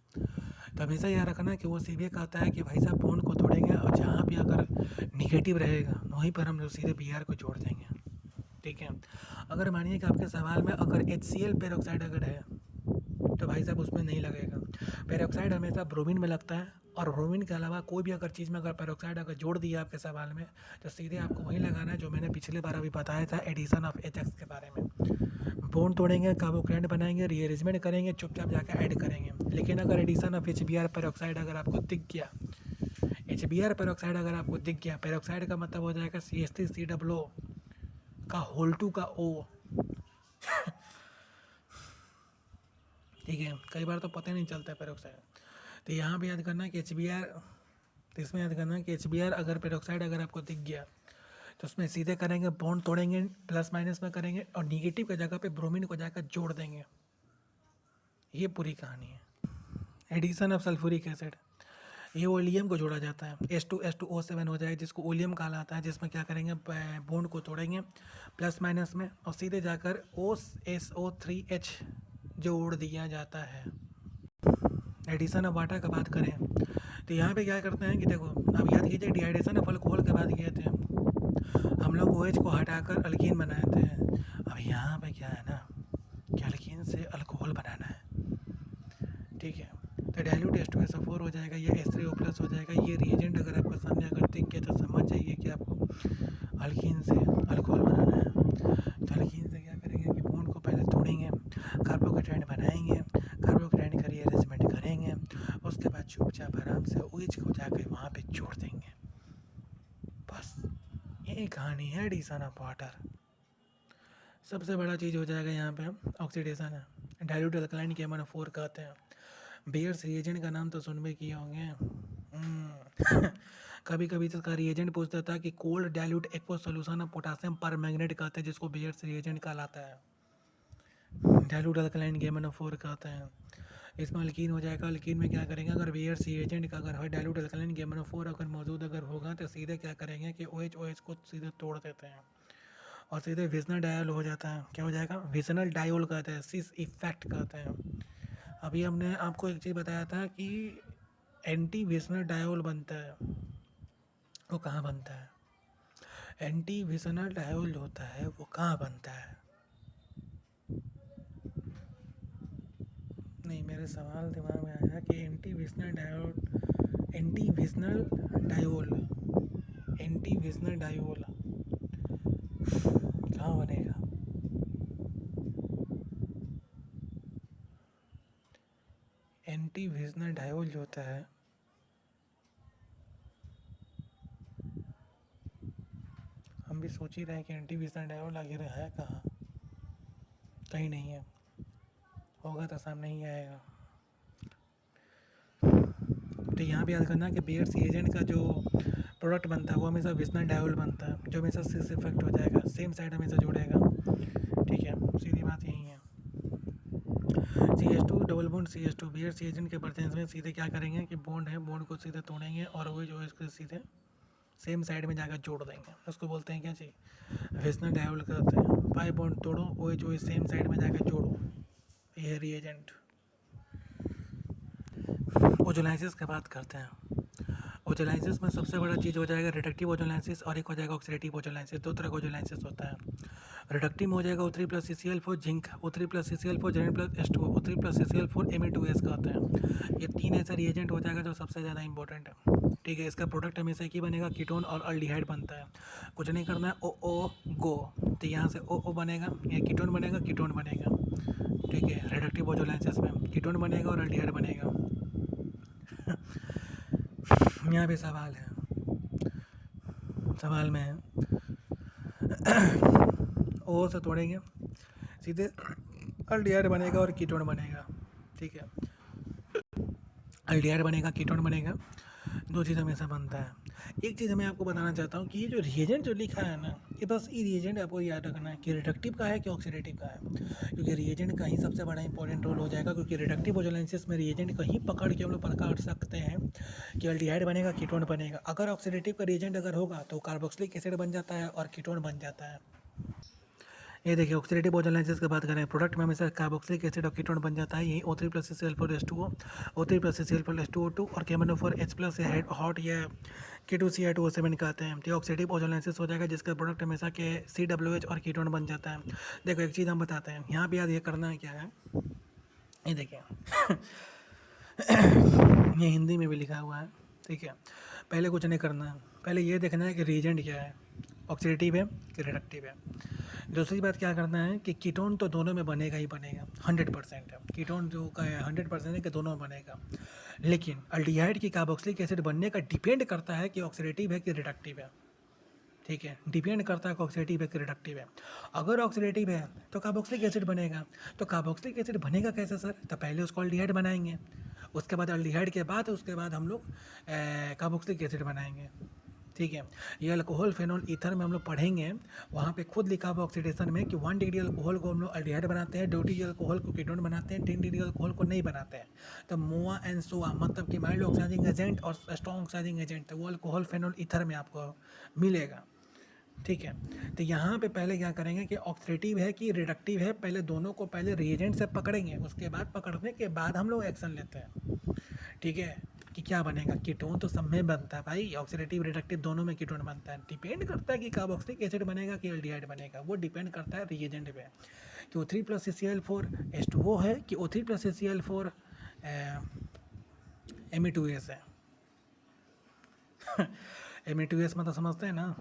तो हमेशा याद रखना कि वो सीधे कहता है कि भाई साहब बॉन्ड को तोड़ेंगे और जहाँ भी अगर निगेटिव रहेगा वहीं पर हम लोग सीधे Br को जोड़ देंगे, ठीक है। अगर मानिए कि आपके सवाल में अगर HCl पेरोक्साइड अगर है तो भाई साहब उसमें नहीं लगेगा। पेरोक्साइड हमेशा ब्रोमीन में लगता है, और ब्रोमीन के अलावा कोई भी अगर चीज़ में अगर पेरोक्साइड अगर जोड़ दिया आपके सवाल में तो सीधे आपको वही लगाना है जो मैंने पिछले बार अभी बताया था एडिशन ऑफ HX के बारे में। बॉन्ड तोड़ेंगे, कार्बोक्रेट बनाएंगे, रीअरेंजमेंट करेंगे, चुपचाप जाकर ऐड करेंगे। लेकिन अगर एडिशन ऑफ HBr पेरोक्साइड अगर आपको दिख गया, HBr पेरोक्साइड अगर आपको दिख गया, पेरोक्साइड का मतलब हो जाएगा CH3COO का होल 2 का O, ठीक है। कई बार तो पता ही नहीं चलता है पेरोक्साइड। तो यहाँ पे याद करना कि HBr, तो इसमें याद करना कि HBr अगर पेरोक्साइड अगर आपको दिख गया तो उसमें सीधे करेंगे, बॉन्ड तोड़ेंगे, प्लस माइनस में करेंगे और निगेटिव की जगह पे ब्रोमीन को जाकर जोड़ देंगे। ये पूरी कहानी है। एडिशन ऑफ सल्फ्यूरिक एसिड, ये ओलियम को जोड़ा जाता है, H2SO7 हो जाए जिसको ओलियम कहा जाता है, जिसमें क्या करेंगे, बॉन्ड को तोड़ेंगे प्लस माइनस में और सीधे जाकर OSO3H जोड़ दिया जाता है। एडिशन ऑफ वाटर का बात करें तो यहाँ पे क्या करते हैं कि देखो, अब याद कीजिए डिहाइड्रेशन ऑफ अल्कोहल के बाद किए थे हम लोग OH को हटाकर अल्कीन बनाते हैं। अब यहाँ पे क्या है ना कि अल्कीन से अल्कोहल बनाना है, ठीक है। तो डाइल्यूट H2SO4 हो जाएगा, ये H3O+ हो जाएगा। ये रिएजेंट अगर आपको सामने अगर दिख गया तो समझ जाइए कि आपको अल्कीन से अल्कोहल बनाना है। तो अल्कीन से क्या करेंगे कि बॉन्ड को पहले तोड़ेंगे, कार्बोकेटाइन बनाएंगे, कार्बोकेटाइन का रीअरेंजमेंट करेंगे, उसके बाद चुपचाप आराम से OH को जाकर वहाँ पे जोड़ देंगे। बस यही कहानी है एडिशन ऑफ वाटर। सबसे बड़ा चीज़ हो जाएगा यहाँ पे ऑक्सीडेशन है। डाइल्यूट अल्कलाइन KMnO4 कहते हैं। बेयर्स रिएजेंट का नाम तो सुनबे किए होंगे। कभी कभी तो इसका रिएजेंट पूछता था कि cold dilute aqua solution of potassium permanganate कहते हैं, जिसको बेयर्स रिएजेंट कहलाता है। डाइल्यूट अल्कलाइन KMnO4 कहते हैं। इसमें अल्कीन हो जाएगा। अल्कीन में क्या करेंगे, अगर बेयर्स रिएजेंट का अगर है डाइल्यूट अल्कलाइन KMnO4 अगर मौजूद अगर होगा तो सीधे क्या करेंगे कि OH को सीधे तोड़ देते हैं और सीधे विजनल डायोल हो जाता है। क्या हो जाएगा, विजनल डायोल कहते हैं, सिस इफेक्ट कहते हैं। अभी हमने आपको एक चीज़ बताया था कि एंटी विजनल डायोल बनता है, वो कहाँ बनता है? एंटी विजनल डायोल जो होता है वो कहाँ बनता है? नहीं, मेरे सवाल दिमाग में आया कि एंटी विजनल डायोल कहाँ बनेगा? एंटी विजनल डायोल जो होता है हम भी सोच ही रहे हैं कि एंटी विजनल डायोल आखिर है कहाँ? कहीं नहीं है, होगा तो सामने ही आएगा। तो यहाँ पे याद करना कि बेयर्स रिएजेंट का जो प्रोडक्ट बनता है वो हमेशा विजनल डायोल बनता है, जो हमेशा सिस इफेक्ट हो जाएगा, सेम साइड हमेशा जुड़ेगा, ठीक है। सीधी बात यही है। CH2 double bond CH2 bears reagent के प्रेजेंस में सीधे क्या करेंगे कि बॉन्ड है, बॉन्ड को सीधे तोड़ेंगे और वो जो है इसको सीधे सेम साइड में जाकर जोड़ देंगे। उसको बोलते हैं क्या जी, विजनल डायोल करते हैं। पाई बॉन्ड तोड़ो, वो जो सेम साइड में जाकर जोड़ो, ये है रिएजेंट। ओजोलाइसिस की बात करते हैं। ओजोलाइसिस में सबसे बड़ा चीज़ हो जाएगा रिडक्टिव ओजोलाइसिस और एक हो जाएगा ऑक्सीडेटिव ओजोलाइसिस। दो तरह का ओजोलाइसिस होता है। रिडक्टिव में हो जाएगा O3 + CCl4 zinc, O3 + CCl4 Zn+H2O, O3 + CCl4 Me2S कहते हैं। ये तीन ऐसा रिएजेंट हो जाएगा जो सबसे ज़्यादा इंपॉर्टेंट है, ठीक है। इसका प्रोडक्ट हमेशा एक ही बनेगा, कीटोन और अल्डिहाइड बनता है। कुछ नहीं करना है, O गो, तो यहाँ से O बनेगा, ये कीटोन बनेगा, कीटोन बनेगा, ठीक है। रिडक्टिव ओजोलाइसिस में कीटोन बनेगा और अल्डिहाइड बनेगा। यहाँ पे सवाल है, सवाल में है O से तोड़ेंगे सीधे अल्डिहाइड बनेगा और कीटोन बनेगा, ठीक है। अल्डिहाइड बनेगा, कीटोन बनेगा, दो चीज़ हमेशा बनता है। एक चीज़ मैं आपको बताना चाहता हूँ कि ये जो रिएजेंट जो लिखा है ना, ये बस ये रिएजेंट आपको याद रखना है कि रिडक्टिव का है कि ऑक्सीडेटिव का है, क्योंकि रिएजेंट का ही सबसे बड़ा इंपॉर्टेंट रोल हो जाएगा, क्योंकि रिडक्टिव ओजोलाइसिस में रिएजेंट को ही पकड़ के हम लोग पकड़ सकते हैं कि एल्डिहाइड बनेगा, कीटोन बनेगा। अगर ऑक्सीडेटिव का रिएजेंट अगर होगा तो कार्बोक्सिलिक एसिड बन जाता है और कीटोन बन जाता है। ये देखिए ऑक्सीडेटिव ओजोलाइसिस की बात करें, प्रोडक्ट में हमेशा कार्बोक्सिलिक एसिड और कीटोन बन जाता है। यही O3+CCl4H2O, O3+CCl4H2O2 और KMnO4H+ या हॉट या K2Cl2O7 कहते हैं। तो ऑक्सीडेटिव ओजोलाइसिस हो जाएगा जिसका प्रोडक्ट हमेशा के COH और कीटोन बन जाता है। देखो एक चीज़ हम बताते हैं, यहाँ पे याद ये करना है क्या है, ये देखिए ये हिंदी में भी लिखा हुआ है, ठीक है। पहले कुछ नहीं करना है, पहले ये देखना है कि रिएजेंट क्या है, ऑक्सीडेटिव है कि रिडक्टिव है। दूसरी बात क्या करना है कि कीटोन तो दोनों में बनेगा ही बनेगा, 100% है कीटोन जो का है 100% है कि दोनों में बनेगा। लेकिन अल्डिहाइड की कार्बोक्सिलिक एसिड बनने का डिपेंड करता है कि ऑक्सीडेटिव है कि रिडक्टिव है, ठीक है। डिपेंड करता है कि ऑक्सीडेटिव है कि रिडक्टिव है। अगर ऑक्सीडेटिव है तो कार्बोक्सिलिक एसिड बनेगा, तो कार्बोक्सिलिक एसिड बनेगा कैसे सर, तो पहले उसको अल्डिहाइड बनाएंगे, उसके बाद अल्डिहाइड के बाद उसके बाद हम लोग कार्बोक्सिलिक एसिड बनाएंगे, ठीक है। ये अल्कोहल फेनॉल ईथर में हम लोग पढ़ेंगे, वहाँ पे खुद लिखा हुआ ऑक्सीडेशन में कि 1 डिग्री अल्कोहल को हम लोग अल्डिहाइड बनाते हैं, 2 डिग्री अल्कोहल को कीटोन बनाते हैं, 10 डिग्री अल्कोहल को नहीं बनाते हैं। तो मोआ एंड सोआ मतलब कि माइल्ड ऑक्साइडिंग एजेंट और स्ट्रॉन्ग ऑक्साइडिंग एजेंट, तो वो अल्कोहल फेनॉल ईथर में आपको मिलेगा, ठीक है। तो यहाँ पे पहले क्या करेंगे कि ऑक्सीडेटिव है कि रिडक्टिव है, पहले दोनों को पहले रिएजेंट से पकड़ेंगे, उसके बाद पकड़ने के बाद हम लोग एक्शन लेते हैं, ठीक है। कि क्या बनेगा, कीटोन तो सब में बनता है भाई, ऑक्सीडेटिव रिडक्टिव दोनों में कीटोन बनता है। डिपेंड करता है कि कार्बोक्सिलिक एसिड बनेगा कि एल्डिहाइड बनेगा, वो डिपेंड करता है रिएजेंट पे कि O3+CCl4H2O है कि O3+CCl4 Me2S है Me2S मतलब समझते हैं ना,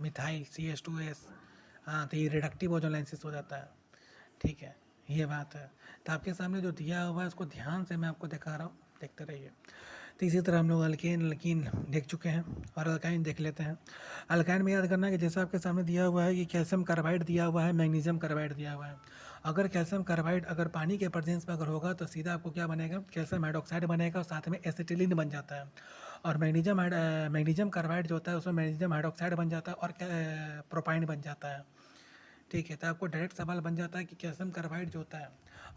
मिथाइल CH2S। हाँ, तो ये रिडक्टिव ओजोलाइसिस हो जाता है, ठीक है। ये बात है। तो आपके सामने जो दिया हुआ है उसको ध्यान से मैं आपको दिखा रहा हूँ, देखते रहिए। तो इसी तरह हम लोग अल्केन अल्कीन देख चुके हैं और अल्काइन देख लेते हैं। अल्काइन में याद करना है कि जैसा आपके सामने दिया हुआ है कि कैल्शियम कार्बाइड दिया हुआ है, मैग्नीशियम कार्बाइड दिया हुआ है। अगर कैल्शियम कार्बाइड अगर पानी के प्रेजेंस में अगर होगा तो सीधा आपको क्या बनेगा, कैल्शियम हाइड्रोक्साइड बनेगा और साथ में एसिटिलीन बन जाता है। और मैग्नीशियम कार्बाइड जो होता है उसमें मैग्नीशियम हाइड्रोक्साइड बन जाता है और प्रोपाइन बन जाता है, ठीक है। तो आपको डायरेक्ट सवाल बन जाता है कि कैल्शियम कार्बाइड जो होता है,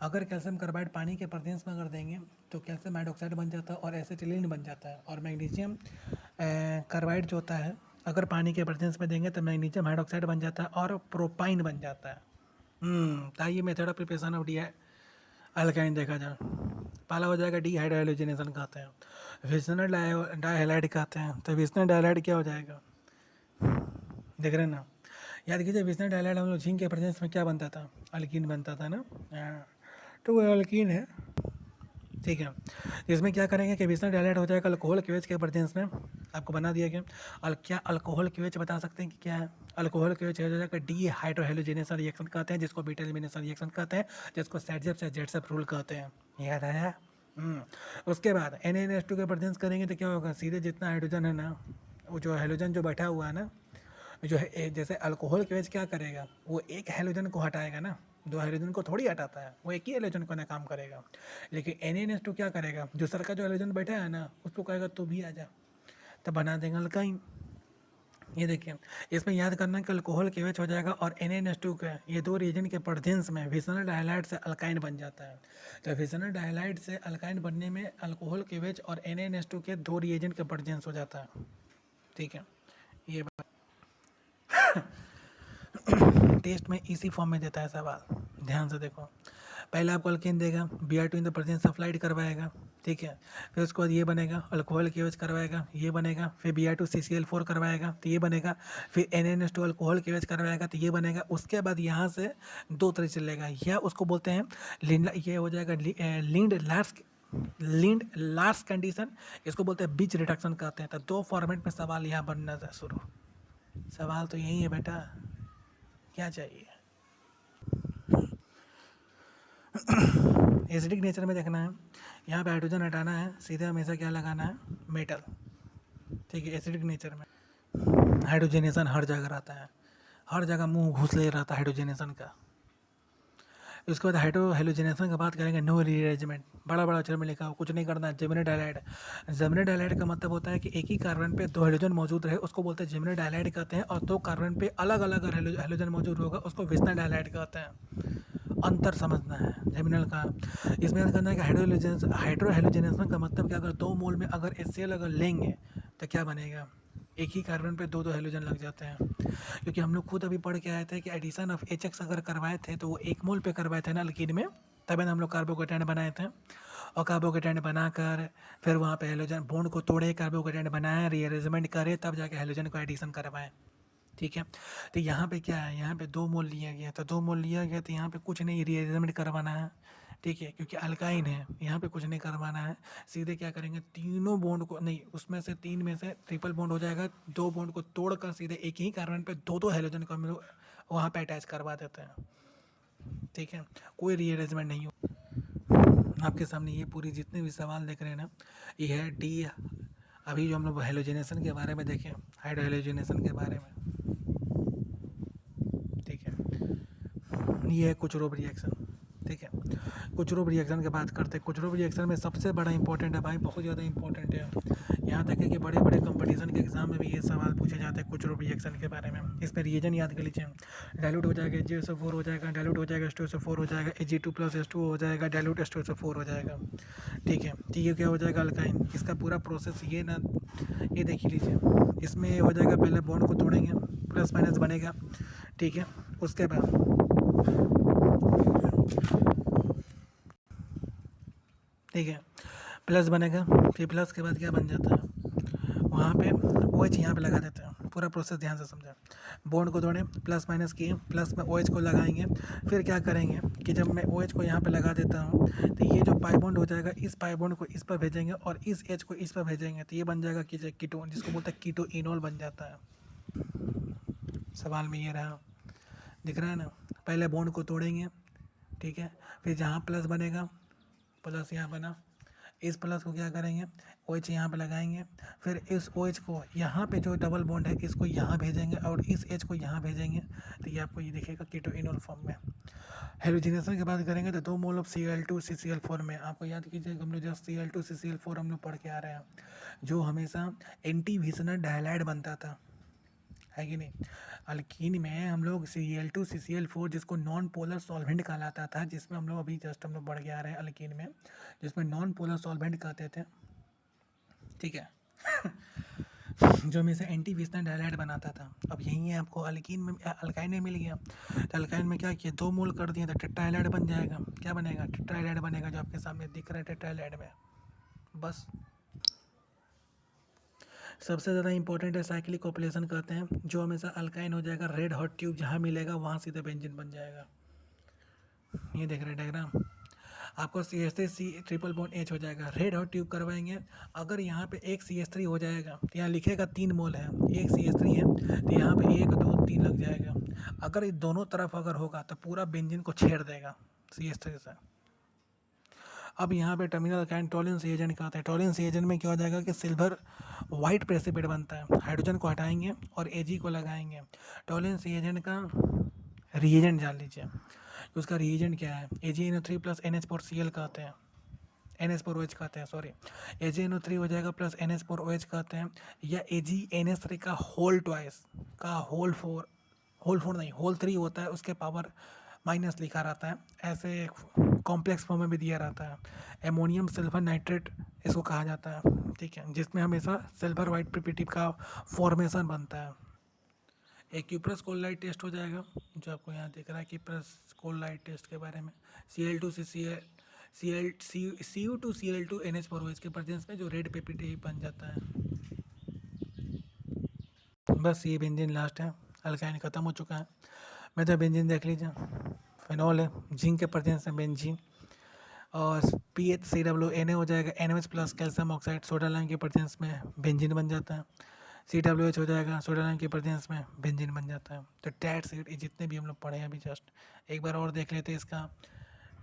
अगर कैल्शियम कार्बाइड पानी के प्रेजेंस में अगर देंगे तो कैल्शियम हाइड्रोक्साइड बन जाता है और एसिटिलीन बन जाता है। और मैग्नीशियम कार्बाइड जो होता है अगर पानी के प्रेजेंस में देंगे तो मैग्नीशियम हाइड्रोक्साइड बन जाता है और प्रोपाइन बन जाता है। तो ये method of preparation of D alkyne देखा जाए, पहला हो जाएगा डीहाइड्रोजनेशन कहते हैं, विस्नर डाइहैलाइड कहते हैं। तो विस्नर डाइहैलाइड क्या हो जाएगा, देख रहे हैं ना। याद कीजिए विस्नर डाइहैलाइड हम लोग जिंक के प्रेजेंस में क्या बनता था, अल्कीन बनता था ना। तो वो अल्कीन है, ठीक है। इसमें क्या करेंगे कि विस्नर डाइहैलाइड हो जाएगा अल्कोहल क्यूएच के प्रेजेंस में, आपको बना दिया गया। क्या अल्कोहल क्यूएच बता सकते हैं कि क्या है, अल्कोहल क्यूएच हो जाएगा डीहाइड्रोहेलोजिनेशन रिएक्शन कहते हैं, जिसको बीटा एलिमिनेशन रिएक्शन कहते हैं, जिसको सेटजेप से जेटसेप रूल कहते हैं। याद आया। उसके बाद NaNH2 के प्रेजेंस करेंगे तो क्या होगा, सीधे जितना हाइड्रोजन है ना, वो जो हाइड्रोजन जो बैठा हुआ है ना, जो है जैसे अल्कोहल केज क्या करेगा, वो एक हाइड्रोजन को हटाएगा ना, दो हाइड्रोजन को थोड़ी हटाता है, वो एक ही हाइड्रोजन को ना काम करेगा। लेकिन NaNH2 क्या करेगा, दूसरा का जो हाइड्रोजन बैठा है ना उसको कहेगा तू भी आ जा, तब बना देंगे अल्काइन। ये देखिए इसमें याद करना कि अल्कोहल केवेच हो जाएगा और NaNH2 का ये दो रिएजेंट के प्रेजेंस में विस्नर डाइहैलाइड से अल्काइन बन जाता है। तो विस्नर डाइहैलाइड से अल्काइन बनने में अल्कोहल केवेच और NaNH2 के दो रिएजेंट के प्रेजेंस हो जाता है, ठीक है। ये टेस्ट में इसी फॉर्म में देता है सवाल, ध्यान से देखो। पहले आपको अल्केन देगा, Br2 in the presence supplied करवाएगा, ठीक है। फिर उसके बाद ये बनेगा अल्कोहल केवेच करवाएगा, ये बनेगा। फिर Br2 CCl4 करवाएगा तो ये बनेगा। फिर NaNH2 अल्कोहल केवेच करवाएगा तो ये बनेगा। उसके बाद यहाँ से दो तरह चलेगा, या उसको बोलते हैं ये हो जाएगा लिंड लार्स कंडीशन, इसको बोलते हैं बीच रिडक्शन कहते हैं। तो दो फॉर्मेट में सवाल यहाँ बनना शुरू। सवाल तो यही है बेटा, क्या चाहिए। एसिडिक नेचर में देखना है, यहाँ पे हाइड्रोजन हटाना है, सीधे हमेशा क्या लगाना है, मेटल, ठीक है। एसिडिक नेचर में हाइड्रोजनेशन हर जगह रहता है, हर जगह मुंह घुस ले रहता है हाइड्रोजनेशन का। उसके बाद हाइड्रो हेलोजिनेशन की बात करेंगे, नो रीअरेंजमेंट, बड़ा बड़ा अक्षर में लिखा हो, कुछ नहीं करना है। जेमिनी डायलाइड, जेमिनी डायलाइड का मतलब होता है कि एक ही कार्बन पे दो हाइड्रोजन मौजूद रहे, उसको बोलते हैं जेमिनी डायलाइड कहते हैं। और दो कार्बन पे अलग अलग अगर हाइड्रोजन मौजूद होगा उसको विस्नर डायलाइड कहते हैं। अंतर समझना है जेमिनल का। इसमें याद करना है कि हाइड्रो हेलोजिनेशन का मतलब कि अगर 2 मोल में अगर HCl अगर लेंगे तो क्या बनेगा, एक ही कार्बन पे दो दो हेलोजन लग जाते हैं। क्योंकि हम लोग खुद अभी पढ़ के आए थे कि एडिशन ऑफ HX अगर करवाए थे तो वो 1 मोल पे करवाए थे ना अल्कीन में, तभी हम लोग कार्बोकेटाइन बनाए थे। और कार्बोकेटाइन बनाकर फिर वहाँ पे हेलोजन बॉन्ड को तोड़े, कार्बोकेटाइन बनाए, रीअरेंजमेंट करे, तब जाके हेलोजन को एडिशन करवाएं। ठीक है। तो यहाँ पे क्या है, यहाँ पे 2 मोल लिया गया, तो 2 मोल लिया गया तो यहाँ पे कुछ नहीं रीअरेंजमेंट करवाना है। ठीक है, क्योंकि अल्काइन है, यहाँ पे कुछ नहीं करवाना है। सीधे क्या करेंगे, तीनों बॉन्ड को नहीं, उसमें से 3 में से ट्रिपल बॉन्ड हो जाएगा, 2 बॉन्ड को तोड़कर सीधे एक ही कार्बन पे दो दो हेलोजन को हम लोग वहाँ पे अटैच करवा देते हैं। ठीक है, कोई रीअरेंजमेंट नहीं हो। आपके सामने ये पूरी जितने भी सवाल देख रहे हैं ना, ये है डी। अभी जो हम लोग हेलोजिनेशन के बारे में देखें, हाइड्रो हेलोजिनेशन के बारे में, ठीक है, ये है कुचरोव रिएक्शन। ठीक है, कुचरोव रिएक्शन की बात करते हैं। कुचरोव रिएक्शन में सबसे बड़ा इंपॉर्टेंट है भाई, बहुत ज़्यादा इंपॉर्टेंट है। यहाँ तक है कि बड़े बड़े कंपटीशन के एग्जाम में भी ये सवाल पूछे जाते हैं कुचरोव रिएक्शन के बारे में। इसमें रिएजन याद कर लीजिए, डाइल्यूट हो जाएगा HgSO4 हो जाएगा, डाइल्यूट हो जाएगा H2SO4 हो जाएगा, Ag2+H2O हो जाएगा, डाइल्यूट H2SO4 हो जाएगा। ठीक है, तो ये क्या हो जाएगा, अल्काइन। इसका पूरा प्रोसेस ये ना, ये देख लीजिए, इसमें हो जाएगा, पहले बॉन्ड को तोड़ेंगे, प्लस माइनस बनेगा। ठीक है, उसके बाद ठीक है, प्लस बनेगा, फिर प्लस के बाद क्या बन जाता है, वहाँ पे OH यहाँ पे लगा देते हैं। पूरा प्रोसेस ध्यान से समझें, बॉन्ड को तोड़ें, प्लस माइनस किए, प्लस में OH को लगाएंगे। फिर क्या करेंगे कि जब मैं OH को यहाँ पे लगा देता हूँ तो ये जो पाई बॉन्ड हो जाएगा, इस पाई बॉन्ड को इस पर भेजेंगे और इस H को इस पर भेजेंगे, तो ये बन जाएगा कीटोन, जिसको बोलते हैं कीटोइनोल बन जाता है। सवाल में ये रहा, दिख रहा है ना, पहले बॉन्ड को तोड़ेंगे। ठीक है, फिर जहाँ प्लस बनेगा, प्लस यहाँ बना, इस प्लस को क्या करेंगे, OH यहाँ पे लगाएंगे। फिर इस OH को यहाँ पे जो डबल बॉन्ड है इसको यहाँ भेजेंगे और इस H को यहाँ भेजेंगे, तो ये आपको ये दिखेगा कीटोइनोल फॉर्म में। हेलोजिनेशन की बात करेंगे तो 2 मोल ऑफ Cl2 CCl4 में, आपको याद कीजिएगा हम लोग जस्ट Cl2 CCl4 हम लोग पढ़ के आ रहे हैं, जो हमेशा एंटी विसनर डायलाइड बनता था, है कि नहीं। अल्कीन में हम लोग Cl2 CCl4 जिसको नॉन पोलर सॉल्वेंट कहलाता था, जिसमें हम लोग अभी जस्ट हम लोग बढ़ के आ रहे हैं अल्कीन में, जिसमें नॉन पोलर सॉल्वेंट कहते थे। ठीक है जो हमेशा एंटी विसनर डायलाइड बनाता था। अब यही है आपको अल्कीन में, अल्काइन में मिल गया। तो अल्काइन में क्या किया, 2 मोल कर दिए तो टेट्राहाइड्राइड बन जाएगा। क्या बनेगा, टेट्राहाइड्राइड बनेगा, जो आपके सामने दिख रहा है टेट्राहाइड्राइड में। बस सबसे ज़्यादा इंपॉर्टेंट है साइक्लिक कॉपुलेशन कहते हैं, जो हमेशा अल्काइन हो जाएगा, रेड हॉट ट्यूब जहाँ मिलेगा वहाँ सीधे बेंजीन बन जाएगा। ये देख रहे हैं डायग्राम, आपको CH3 ट्रिपल बॉन्ड H हो जाएगा, रेड हॉट ट्यूब करवाएंगे। अगर यहाँ पे एक CH3 हो जाएगा तो यहाँ लिखेगा 3 मोल है, एक CH3 है तो यहाँ पे 1 2 3 लग जाएगा। अगर ये दोनों तरफ अगर होगा तो पूरा बेंजीन को छेड़ देगा CH3 से। अब यहाँ पे टर्मिनल अल्काइन टॉलिन्स एजेंट कहते हैं। टॉलिन्स एजेंट में क्या हो जाएगा कि सिल्वर वाइट प्रेसिपिटेट बनता है, हाइड्रोजन को हटाएंगे और Ag को लगाएंगे। टॉलिन्स एजेंट का रिएजेंट जान लीजिए, उसका रिएजेंट क्या है, AgNO3 प्लस NH4Cl कहते हैं, NH4OH कहते हैं, सॉरी, AgNO3 हो जाएगा प्लस NH4OH कहते हैं, या AgNH3 का होल ट्वाइस का होल फोर नहीं, होल 3 होता है, उसके पावर माइनस लिखा रहता है, ऐसे कॉम्प्लेक्स फॉर्म में भी दिया रहता है। एमोनियम सिल्वर नाइट्रेट इसको कहा जाता है। ठीक है, जिसमें हमेशा सिल्वर वाइट प्रिपिटिव का फॉर्मेशन बनता है। एक क्यूप्रस कोलाइट टेस्ट हो जाएगा, जो आपको यहाँ दिख रहा है क्यूप्रस कोलाइट टेस्ट के बारे में, Cu2 NH4OH के प्रेजेंस में जो रेड प्रिपिटिव बन जाता है। बस ये बेंजीन लास्ट है, अल्काइन ख़त्म हो चुका है। मैं तो बेंजीन देख लीजिए, फिनॉल है, जिंक के प्रेजेंस में बेंजीन, और PHCWNA हो जाएगा, NH plus calcium oxide, soda lime के प्रेजेंस में बेंजीन बन जाता है। CWH हो जाएगा, सोडा लाइम के प्रेजेंस में बेंजीन बन जाता है। तो डैट्स इट, ये जितने भी हम लोग पढ़े हैं अभी जस्ट एक बार और देख लेते हैं इसका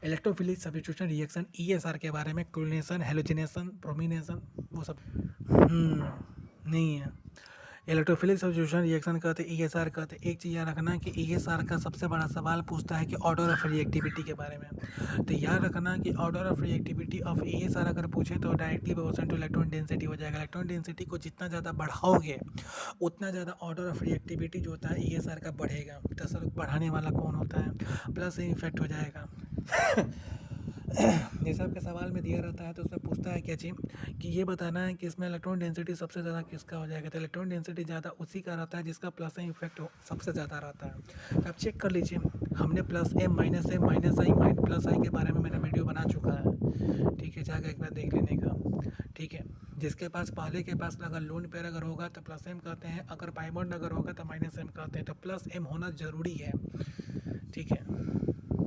इलेक्ट्रोफिलिक सब्स्टिट्यूशन रिएक्शन ESR के बारे में, क्लोरीनेशन, हेलोजिनेशन, ब्रोमिनेशन, वो सब नहीं है। इलेक्ट्रोफिलिक सब्स्टिट्यूशन रिएक्शन कहते हैं, ESR कहते हैं। एक चीज़ याद रखना कि ESR का सबसे बड़ा सवाल पूछता है कि ऑर्डर ऑफ रिएक्टिविटी के बारे में। तो याद रखना कि order of reactivity of ESR अगर पूछे तो directly proportional two electron density हो जाएगा। इलेक्ट्रॉन डेंसिटी को जितना ज़्यादा बढ़ाओगे उतना ज़्यादा ऑर्डर ऑफ रिएक्टिविटी जो होता है ESR का बढ़ेगा। तो सर बढ़ाने वाला कौन होता है? प्लस इफेक्ट हो जाएगा। जैसे आपके सवाल में दिया रहता है तो उसमें पूछता है क्या चीज़ कि ये बताना है कि इसमें इलेक्ट्रॉन डेंसिटी सबसे ज़्यादा किसका हो जाएगा। तो इलेक्ट्रॉन डेंसिटी ज़्यादा उसी का रहता है जिसका प्लस एम इफेक्ट सबसे ज़्यादा रहता है। तो आप चेक कर लीजिए, हमने प्लस एम माइनस आई प्लस आई के बारे में मैंने वीडियो बना चुका है, ठीक है, जाकर एक बार देख लेने का, ठीक है। जिसके पास पहले के पास अगर लोन पेयर अगर होगा तो प्लस एम कहते हैं, अगर पाई बॉन्ड अगर होगा तो माइनस एम कहते हैं। तो प्लस एम होना ज़रूरी है, ठीक है,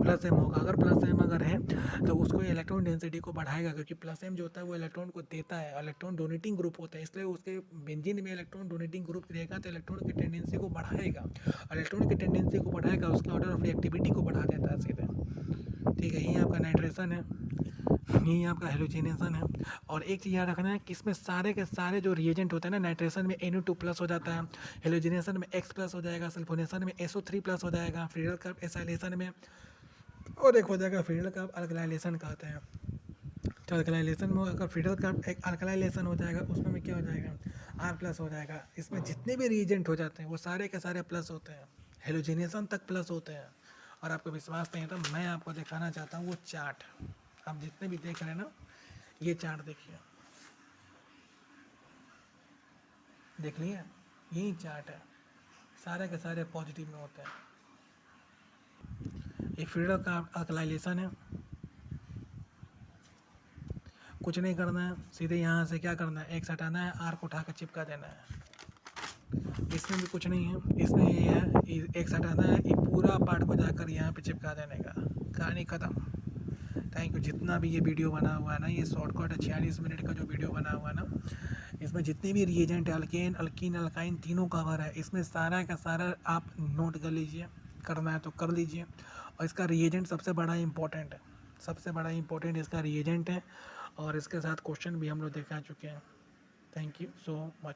प्लस एम होगा। अगर प्लस एम अगर है तो उसको इलेक्ट्रॉन डेंसिटी को बढ़ाएगा, क्योंकि प्लस एम जो होता है वो इलेक्ट्रॉन को देता है, इलेक्ट्रॉन डोनेटिंग ग्रुप होता है, इसलिए उसके बेंजीन में इलेक्ट्रॉन डोनेटिंग ग्रुप रहेगा तो इलेक्ट्रॉन की टेंडेंसी को बढ़ाएगा। इलेक्ट्रॉन की टेंडेंसी को बढ़ाएगा, उसके ऑर्डर ऑफ रिएक्टिविटी को बढ़ा देता है सीधे, ठीक है। यही आपका नाइट्रेशन है, यही आपका हेलोजिनेशन है। और एक चीज़ याद रखना है कि इसमें सारे के सारे जो रिएजेंट होते हैं ना, नाइट्रेशन में NO2 प्लस हो जाता है, हेलोजिनेशन में X प्लस हो जाएगा, सल्फोनेशन में SO3 प्लस हो जाएगा, फ्रीडल कर्व एसाइलेशन में और एक हो जाएगा फ्रीडल कर्व अल्कलाइलेशन कहते हैं। तो अल्कलाइलेशन में अगर फ्रीडल कर्व एक अल्कलाइलेशन हो जाएगा उसमें में क्या हो जाएगा, R प्लस हो जाएगा। इसमें जितने भी रिएजेंट हो जाते हैं वो सारे के सारे प्लस होते हैं, हेलोजिनेशन तक प्लस होते हैं। और आपको विश्वास नहीं है तो मैं आपको दिखाना चाहता हूँ वो चार्ट, आप जितने भी देख रहे हैं ना, ये चार्ट देखिए, देख लिए, यही चार्ट है, सारे के सारे पॉजिटिव में होते हैं। ये फ्रीडल का अल्कलाइलेशन है, कुछ नहीं करना है, सीधे यहाँ से क्या करना है, X हटाना है, R को उठा कर चिपका देना है। इसमें भी कुछ नहीं है, इसमें ये है X हटाना है, ये पूरा पार्ट को जाकर यहाँ पे चिपका देने का, कहानी ख़त्म। Thank you. जितना भी ये वीडियो बना हुआ है ना, ये शॉर्टकट है, 46 मिनट का जो वीडियो बना हुआ है ना, इसमें जितने भी रिएजेंट है, अल्केन अल्कीन अल्काइन तीनों कवर है, इसमें सारा का सारा आप नोट कर लीजिए, करना है तो कर लीजिए। और इसका रिएजेंट सबसे बड़ा इंपॉर्टेंट है, सबसे बड़ा इंपॉर्टेंट इसका रिएजेंट है, और इसके साथ क्वेश्चन भी हम लोग दिखा चुके हैं। Thank you so much,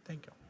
thank you.